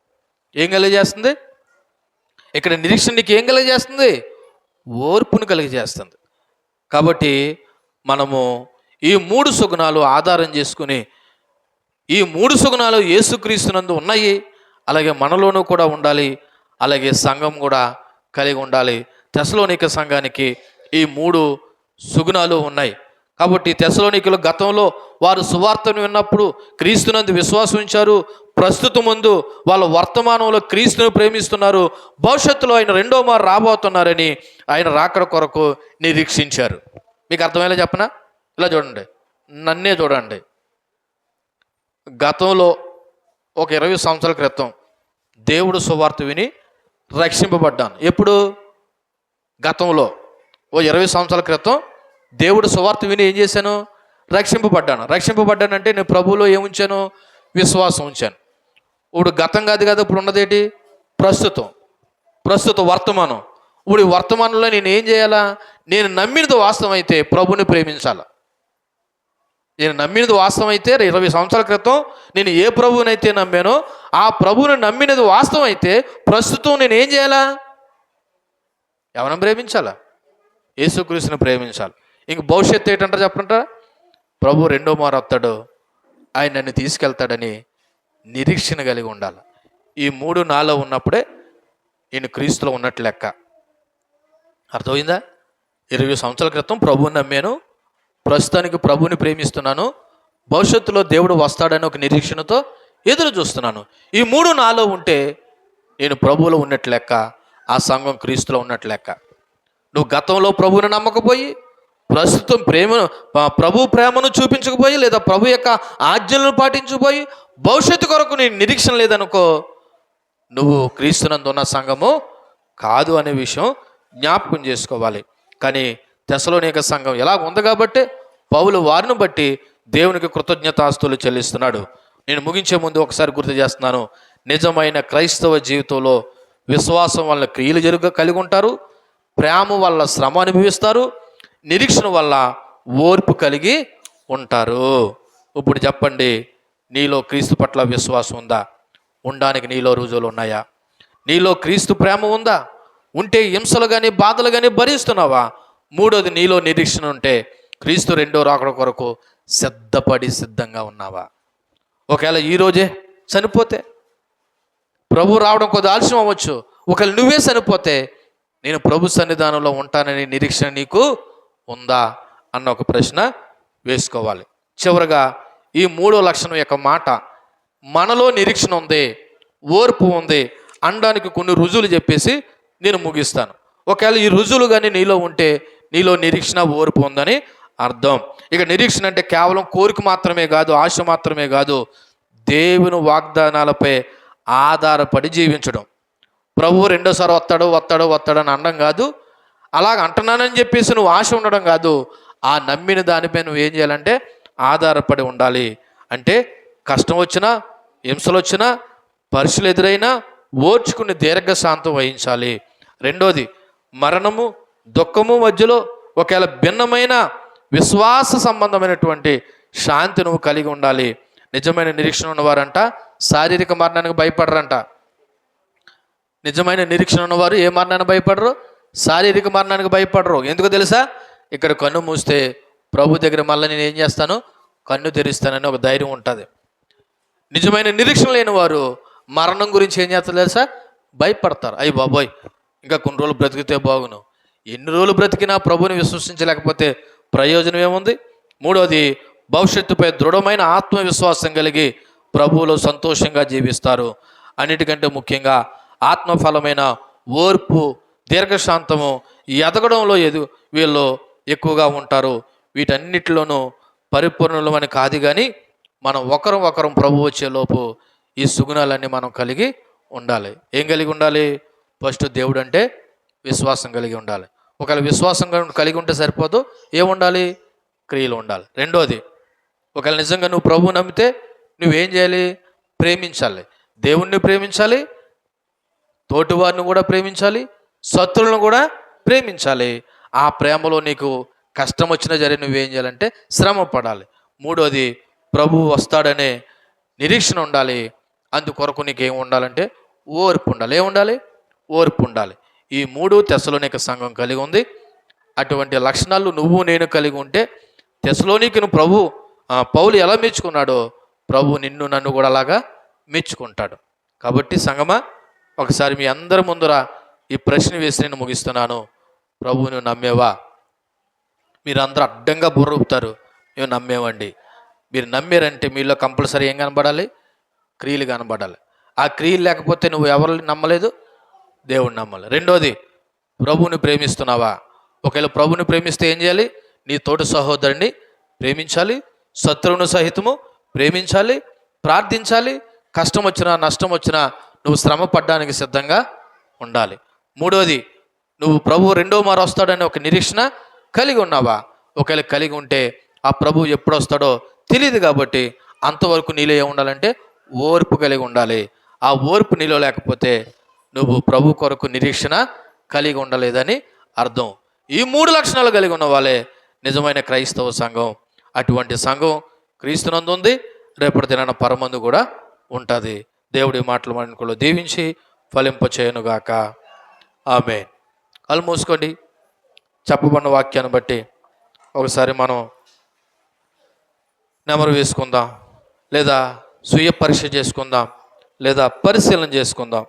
ఏం కలుగు చేస్తుంది? ఇక్కడ నిరీక్షణ నీకు ఏం కలుగు చేస్తుంది? ఓర్పును కలిగి చేస్తుంది. కాబట్టి మనము ఈ 3 సుగుణాలు ఆధారం చేసుకుని, ఈ 3 సుగుణాలు యేసుక్రీస్తునందు ఉన్నాయి, అలాగే మనలోనూ కూడా ఉండాలి, అలాగే సంఘం కూడా కలిగి ఉండాలి. తెస్సలోనిక సంఘానికి ఈ 3 సుగుణాలు ఉన్నాయి. కాబట్టి తెస్సలోనికలు గతంలో వారు సువార్తను విన్నప్పుడు క్రీస్తునందు విశ్వాసం ఉంచారు. ప్రస్తుతం ముందు వాళ్ళ వర్తమానంలో క్రీస్తును ప్రేమిస్తున్నారు. భవిష్యత్తులో ఆయన రెండో మారు రాబోతున్నారని ఆయన రాకడ కొరకు నిరీక్షించారు. మీకు అర్థమయ్యేలా చెప్పనా? ఇలా చూడండి, నన్నే చూడండి. గతంలో ఒక 20 సంవత్సరాల క్రితం దేవుడు సువార్త విని రక్షింపబడ్డాను. ఎప్పుడు? గతంలో ఓ 20 సంవత్సరాల క్రితం దేవుడు సువార్త విని ఏం చేశాను? రక్షింపబడ్డానంటే నేను ప్రభువులో ఏముంచాను? విశ్వాసం ఉంచాను. ఇప్పుడు గతం కాదు కదా, ఇప్పుడు ఉన్నదేంటి? ప్రస్తుతం వర్తమానం. ఇప్పుడు ఈ వర్తమానంలో నేను ఏం చేయాలా? నేను నమ్మినది వాస్తవం అయితే ప్రభుని ప్రేమించాల. నేను నమ్మినది వాస్తవం అయితే 20 సంవత్సరాల క్రితం నేను ఏ ప్రభువునైతే నమ్మానో ఆ ప్రభువుని నమ్మినది వాస్తవం అయితే ప్రస్తుతం నేను ఏం చేయాలా? ఎవరిని ప్రేమించాలా? యేసుక్రీస్తుని ప్రేమించాలి. ఇంక భవిష్యత్తు ఏంటంటారు చెప్పంటారా? ప్రభు రెండో మారు వస్తాడు, ఆయన నన్ను తీసుకెళ్తాడని నిరీక్షణ కలిగి ఉండాలి. ఈ మూడు నాలో ఉన్నప్పుడే నేను క్రీస్తులో ఉన్నట్లు లెక్క. అర్థమైందా? 20 సంవత్సరాల క్రితం ప్రభువుని నమ్మాను, ప్రస్తుతానికి ప్రభువుని ప్రేమిస్తున్నాను, భవిష్యత్తులో దేవుడు వస్తాడని ఒక నిరీక్షణతో ఎదురు చూస్తున్నాను. ఈ మూడు నాలో ఉంటే నేను ప్రభువులో ఉన్నట్లు లెక్క, ఆ సంఘం క్రీస్తులో ఉన్నట్లు లెక్క. నువ్వు గతంలో ప్రభువుని నమ్మకపోయి, ప్రస్తుతం ప్రభు ప్రేమను చూపించకపోయి, లేదా ప్రభు యొక్క ఆజ్ఞలను పాటించకపోయి, భవిష్యత్తు కొరకు నీ నిరీక్షణ లేదనుకో, నువ్వు క్రీస్తునందు ఉన్న సంఘము కాదు అనే విషయం జ్ఞాపకం చేసుకోవాలి. కానీ తెస్సలోనిక సంఘం ఎలా ఉంది కాబట్టి పౌలు వారిని బట్టి దేవునికి కృతజ్ఞతాస్తులు చెల్లిస్తున్నాడు. నేను ముగించే ముందు ఒకసారి గుర్తు చేస్తున్నాను. నిజమైన క్రైస్తవ జీవితంలో విశ్వాసం వల్ల క్రియలు కలిగి ఉంటారు, ప్రేమ వల్ల శ్రమ అనుభవిస్తారు, నిరీక్షణ వల్ల ఓర్పు కలిగి ఉంటారు. ఇప్పుడు చెప్పండి, నీలో క్రీస్తు పట్ల విశ్వాసం ఉందా? ఉండడానికి నీలో రుజువులు ఉన్నాయా? నీలో క్రీస్తు ప్రేమ ఉందా? ఉంటే హింసలు కానీ బాధలు కానీ భరిస్తున్నావా? మూడోది, నీలో నిరీక్షణ ఉంటే క్రీస్తు రెండో రాకడ కొరకు సిద్ధంగా ఉన్నావా? ఒకవేళ ఈరోజే చనిపోతే, ప్రభు రావడం కొద్ది ఆలస్యం అవ్వచ్చు, ఒకవేళ నువ్వే చనిపోతే నేను ప్రభు సన్నిధానంలో ఉంటానని నిరీక్షణ నీకు ఉందా అన్న ఒక ప్రశ్న వేసుకోవాలి. చివరగా ఈ మూడో లక్షణం యొక్క మాట, మనలో నిరీక్షణ ఉంది, ఓర్పు ఉంది అనడానికి కొన్ని రుజువులు చెప్పేసి నేను ముగిస్తాను. ఒకవేళ ఈ రుజువులు కానీ నీలో ఉంటే నీలో నిరీక్షణ ఓర్పు ఉందని అర్థం. ఇక నిరీక్షణ అంటే కేవలం కోరిక మాత్రమే కాదు, ఆశ మాత్రమే కాదు, దేవుని వాగ్దానాలపై ఆధారపడి జీవించడం. ప్రభు రెండోసారి వస్తాడు అని అనడం కాదు, అలాగ అంటున్నానని చెప్పేసి నువ్వు ఆశ ఉండడం కాదు, ఆ నమ్మిన దానిపై నువ్వు ఏం చేయాలంటే ఆధారపడి ఉండాలి. అంటే కష్టం వచ్చినా, హింసలు వచ్చినా, పరీక్షలు ఎదురైనా ఓర్చుకుని దీర్ఘశాంతం వహించాలి. రెండోది, మరణము దుఃఖము మధ్యలో ఒకవేళ భిన్నమైన విశ్వాస సంబంధమైనటువంటి శాంతి నువ్వు కలిగి ఉండాలి. నిజమైన నిరీక్షణ ఉన్నవారంట శారీరక మరణానికి భయపడరంట. నిజమైన నిరీక్షణ ఉన్నవారు ఏ మరణానికి భయపడరు? శారీరక మరణానికి భయపడరు. ఎందుకు తెలుసా? ఇక్కడ కన్ను మూస్తే ప్రభు దగ్గర మళ్ళీ నేను ఏం చేస్తాను? కన్ను తెరుస్తానని ఒక ధైర్యం ఉంటుంది. నిజమైన నిరీక్షణ లేని వారు మరణం గురించి ఏం చేస్తారు తెలుసా? భయపడతారు. అయ్యి బాబోయ్, ఇంకా కొన్ని రోజులు బ్రతికితే బాగును. ఎన్ని రోజులు బ్రతికినా ప్రభుని విశ్వసించలేకపోతే ప్రయోజనం ఏముంది? మూడోది, భవిష్యత్తుపై దృఢమైన ఆత్మవిశ్వాసం కలిగి ప్రభువులో సంతోషంగా జీవిస్తారు. అన్నిటికంటే ముఖ్యంగా ఆత్మఫలమైన ఓర్పు, దీర్ఘశాంతము ఎదగడంలో వీళ్ళు ఎక్కువగా ఉంటారు. వీటన్నిటిలోనూ పరిపూర్ణులమని కాదు, కానీ మనం ఒకరం ప్రభు వచ్చేలోపు ఈ సుగుణాలన్నీ మనం కలిగి ఉండాలి. ఏం కలిగి ఉండాలి? ఫస్ట్, దేవుడు అంటే విశ్వాసం కలిగి ఉండాలి. ఒకవేళ విశ్వాసం కలిగి ఉంటే సరిపోదు, ఏముండాలి? క్రియలు ఉండాలి. రెండోది, ఒకవేళ నిజంగా నువ్వు ప్రభువు నమ్మితే నువ్వేం చేయాలి? ప్రేమించాలి. దేవుణ్ణి ప్రేమించాలి, తోటివారిని కూడా ప్రేమించాలి, శత్రువులను కూడా ప్రేమించాలి. ఆ ప్రేమలో నీకు కష్టం వచ్చినా సరే నువ్వేం చేయాలంటే శ్రమ పడాలి. మూడోది, ప్రభువు వస్తాడనే నిరీక్షణ ఉండాలి. అందుకొరకు నీకేం ఉండాలంటే ఓర్పు ఉండాలి. ఏముండాలి? ఓర్పు ఉండాలి. ఈ మూడు తెస్సలోనిక సంఘం కలిగి ఉంది. అటువంటి లక్షణాలు నువ్వు నేను కలిగి ఉంటే తెస్సలోనికను పౌలు ఎలా మెచ్చుకున్నాడో ప్రభు నిన్ను నన్ను కూడా అలాగా మెచ్చుకుంటాడు. కాబట్టి సంగమా, ఒకసారి మీ అందరి ముందర ఈ ప్రశ్న వేసి నేను ముగిస్తున్నాను. ప్రభువును నమ్మేవా? మీరందరూ అడ్డంగా బుర్రూపుతారు, మేము నమ్మేవండి. మీరు నమ్మారంటే మీలో కంపల్సరీ ఏం కనబడాలి? క్రియలు కనబడాలి. ఆ క్రియలు లేకపోతే నువ్వు ఎవరిని నమ్మలేదు, దేవుణ్ణి నమ్మాలి. రెండోది, ప్రభువుని ప్రేమిస్తున్నావా? ఒకవేళ ప్రభువుని ప్రేమిస్తే ఏం చేయాలి? నీ తోటి సహోదరుని ప్రేమించాలి, శత్రువును సహితము ప్రేమించాలి, ప్రార్థించాలి. కష్టం వచ్చినా నష్టం వచ్చినా నువ్వు శ్రమ పడ్డానికి సిద్ధంగా ఉండాలి. మూడోది, నువ్వు ప్రభు రెండో మారు వస్తాడని ఒక నిరీక్షణ కలిగి ఉన్నావా? ఒకవేళ కలిగి ఉంటే ఆ ప్రభు ఎప్పుడు వస్తాడో తెలియదు కాబట్టి అంతవరకు నీలో ఏముండాలంటే ఓర్పు కలిగి ఉండాలి. ఆ ఓర్పు నీలో లేకపోతే నువ్వు ప్రభు కొరకు నిరీక్షణ కలిగి ఉండలేదని అర్థం. ఈ 3 లక్షణాలు కలిగి ఉన్న వాళ్ళే నిజమైన క్రైస్తవ సంఘం. అటువంటి సంఘం క్రీస్తునందు ఉంది, రేపటి దినాన పరమందు కూడా ఉంటుంది. దేవుడి మాటలు మనకులో దీవించి ఫలింపచేయనుగాక. ఆమేన్. కళ్ళు మూసుకోండి. చెప్పబడిన వాక్యాన్ని బట్టి ఒకసారి మనం నెమరు వేసుకుందాం, లేదా స్వీయ పరీక్ష చేసుకుందాం, లేదా పరిశీలన చేసుకుందాం.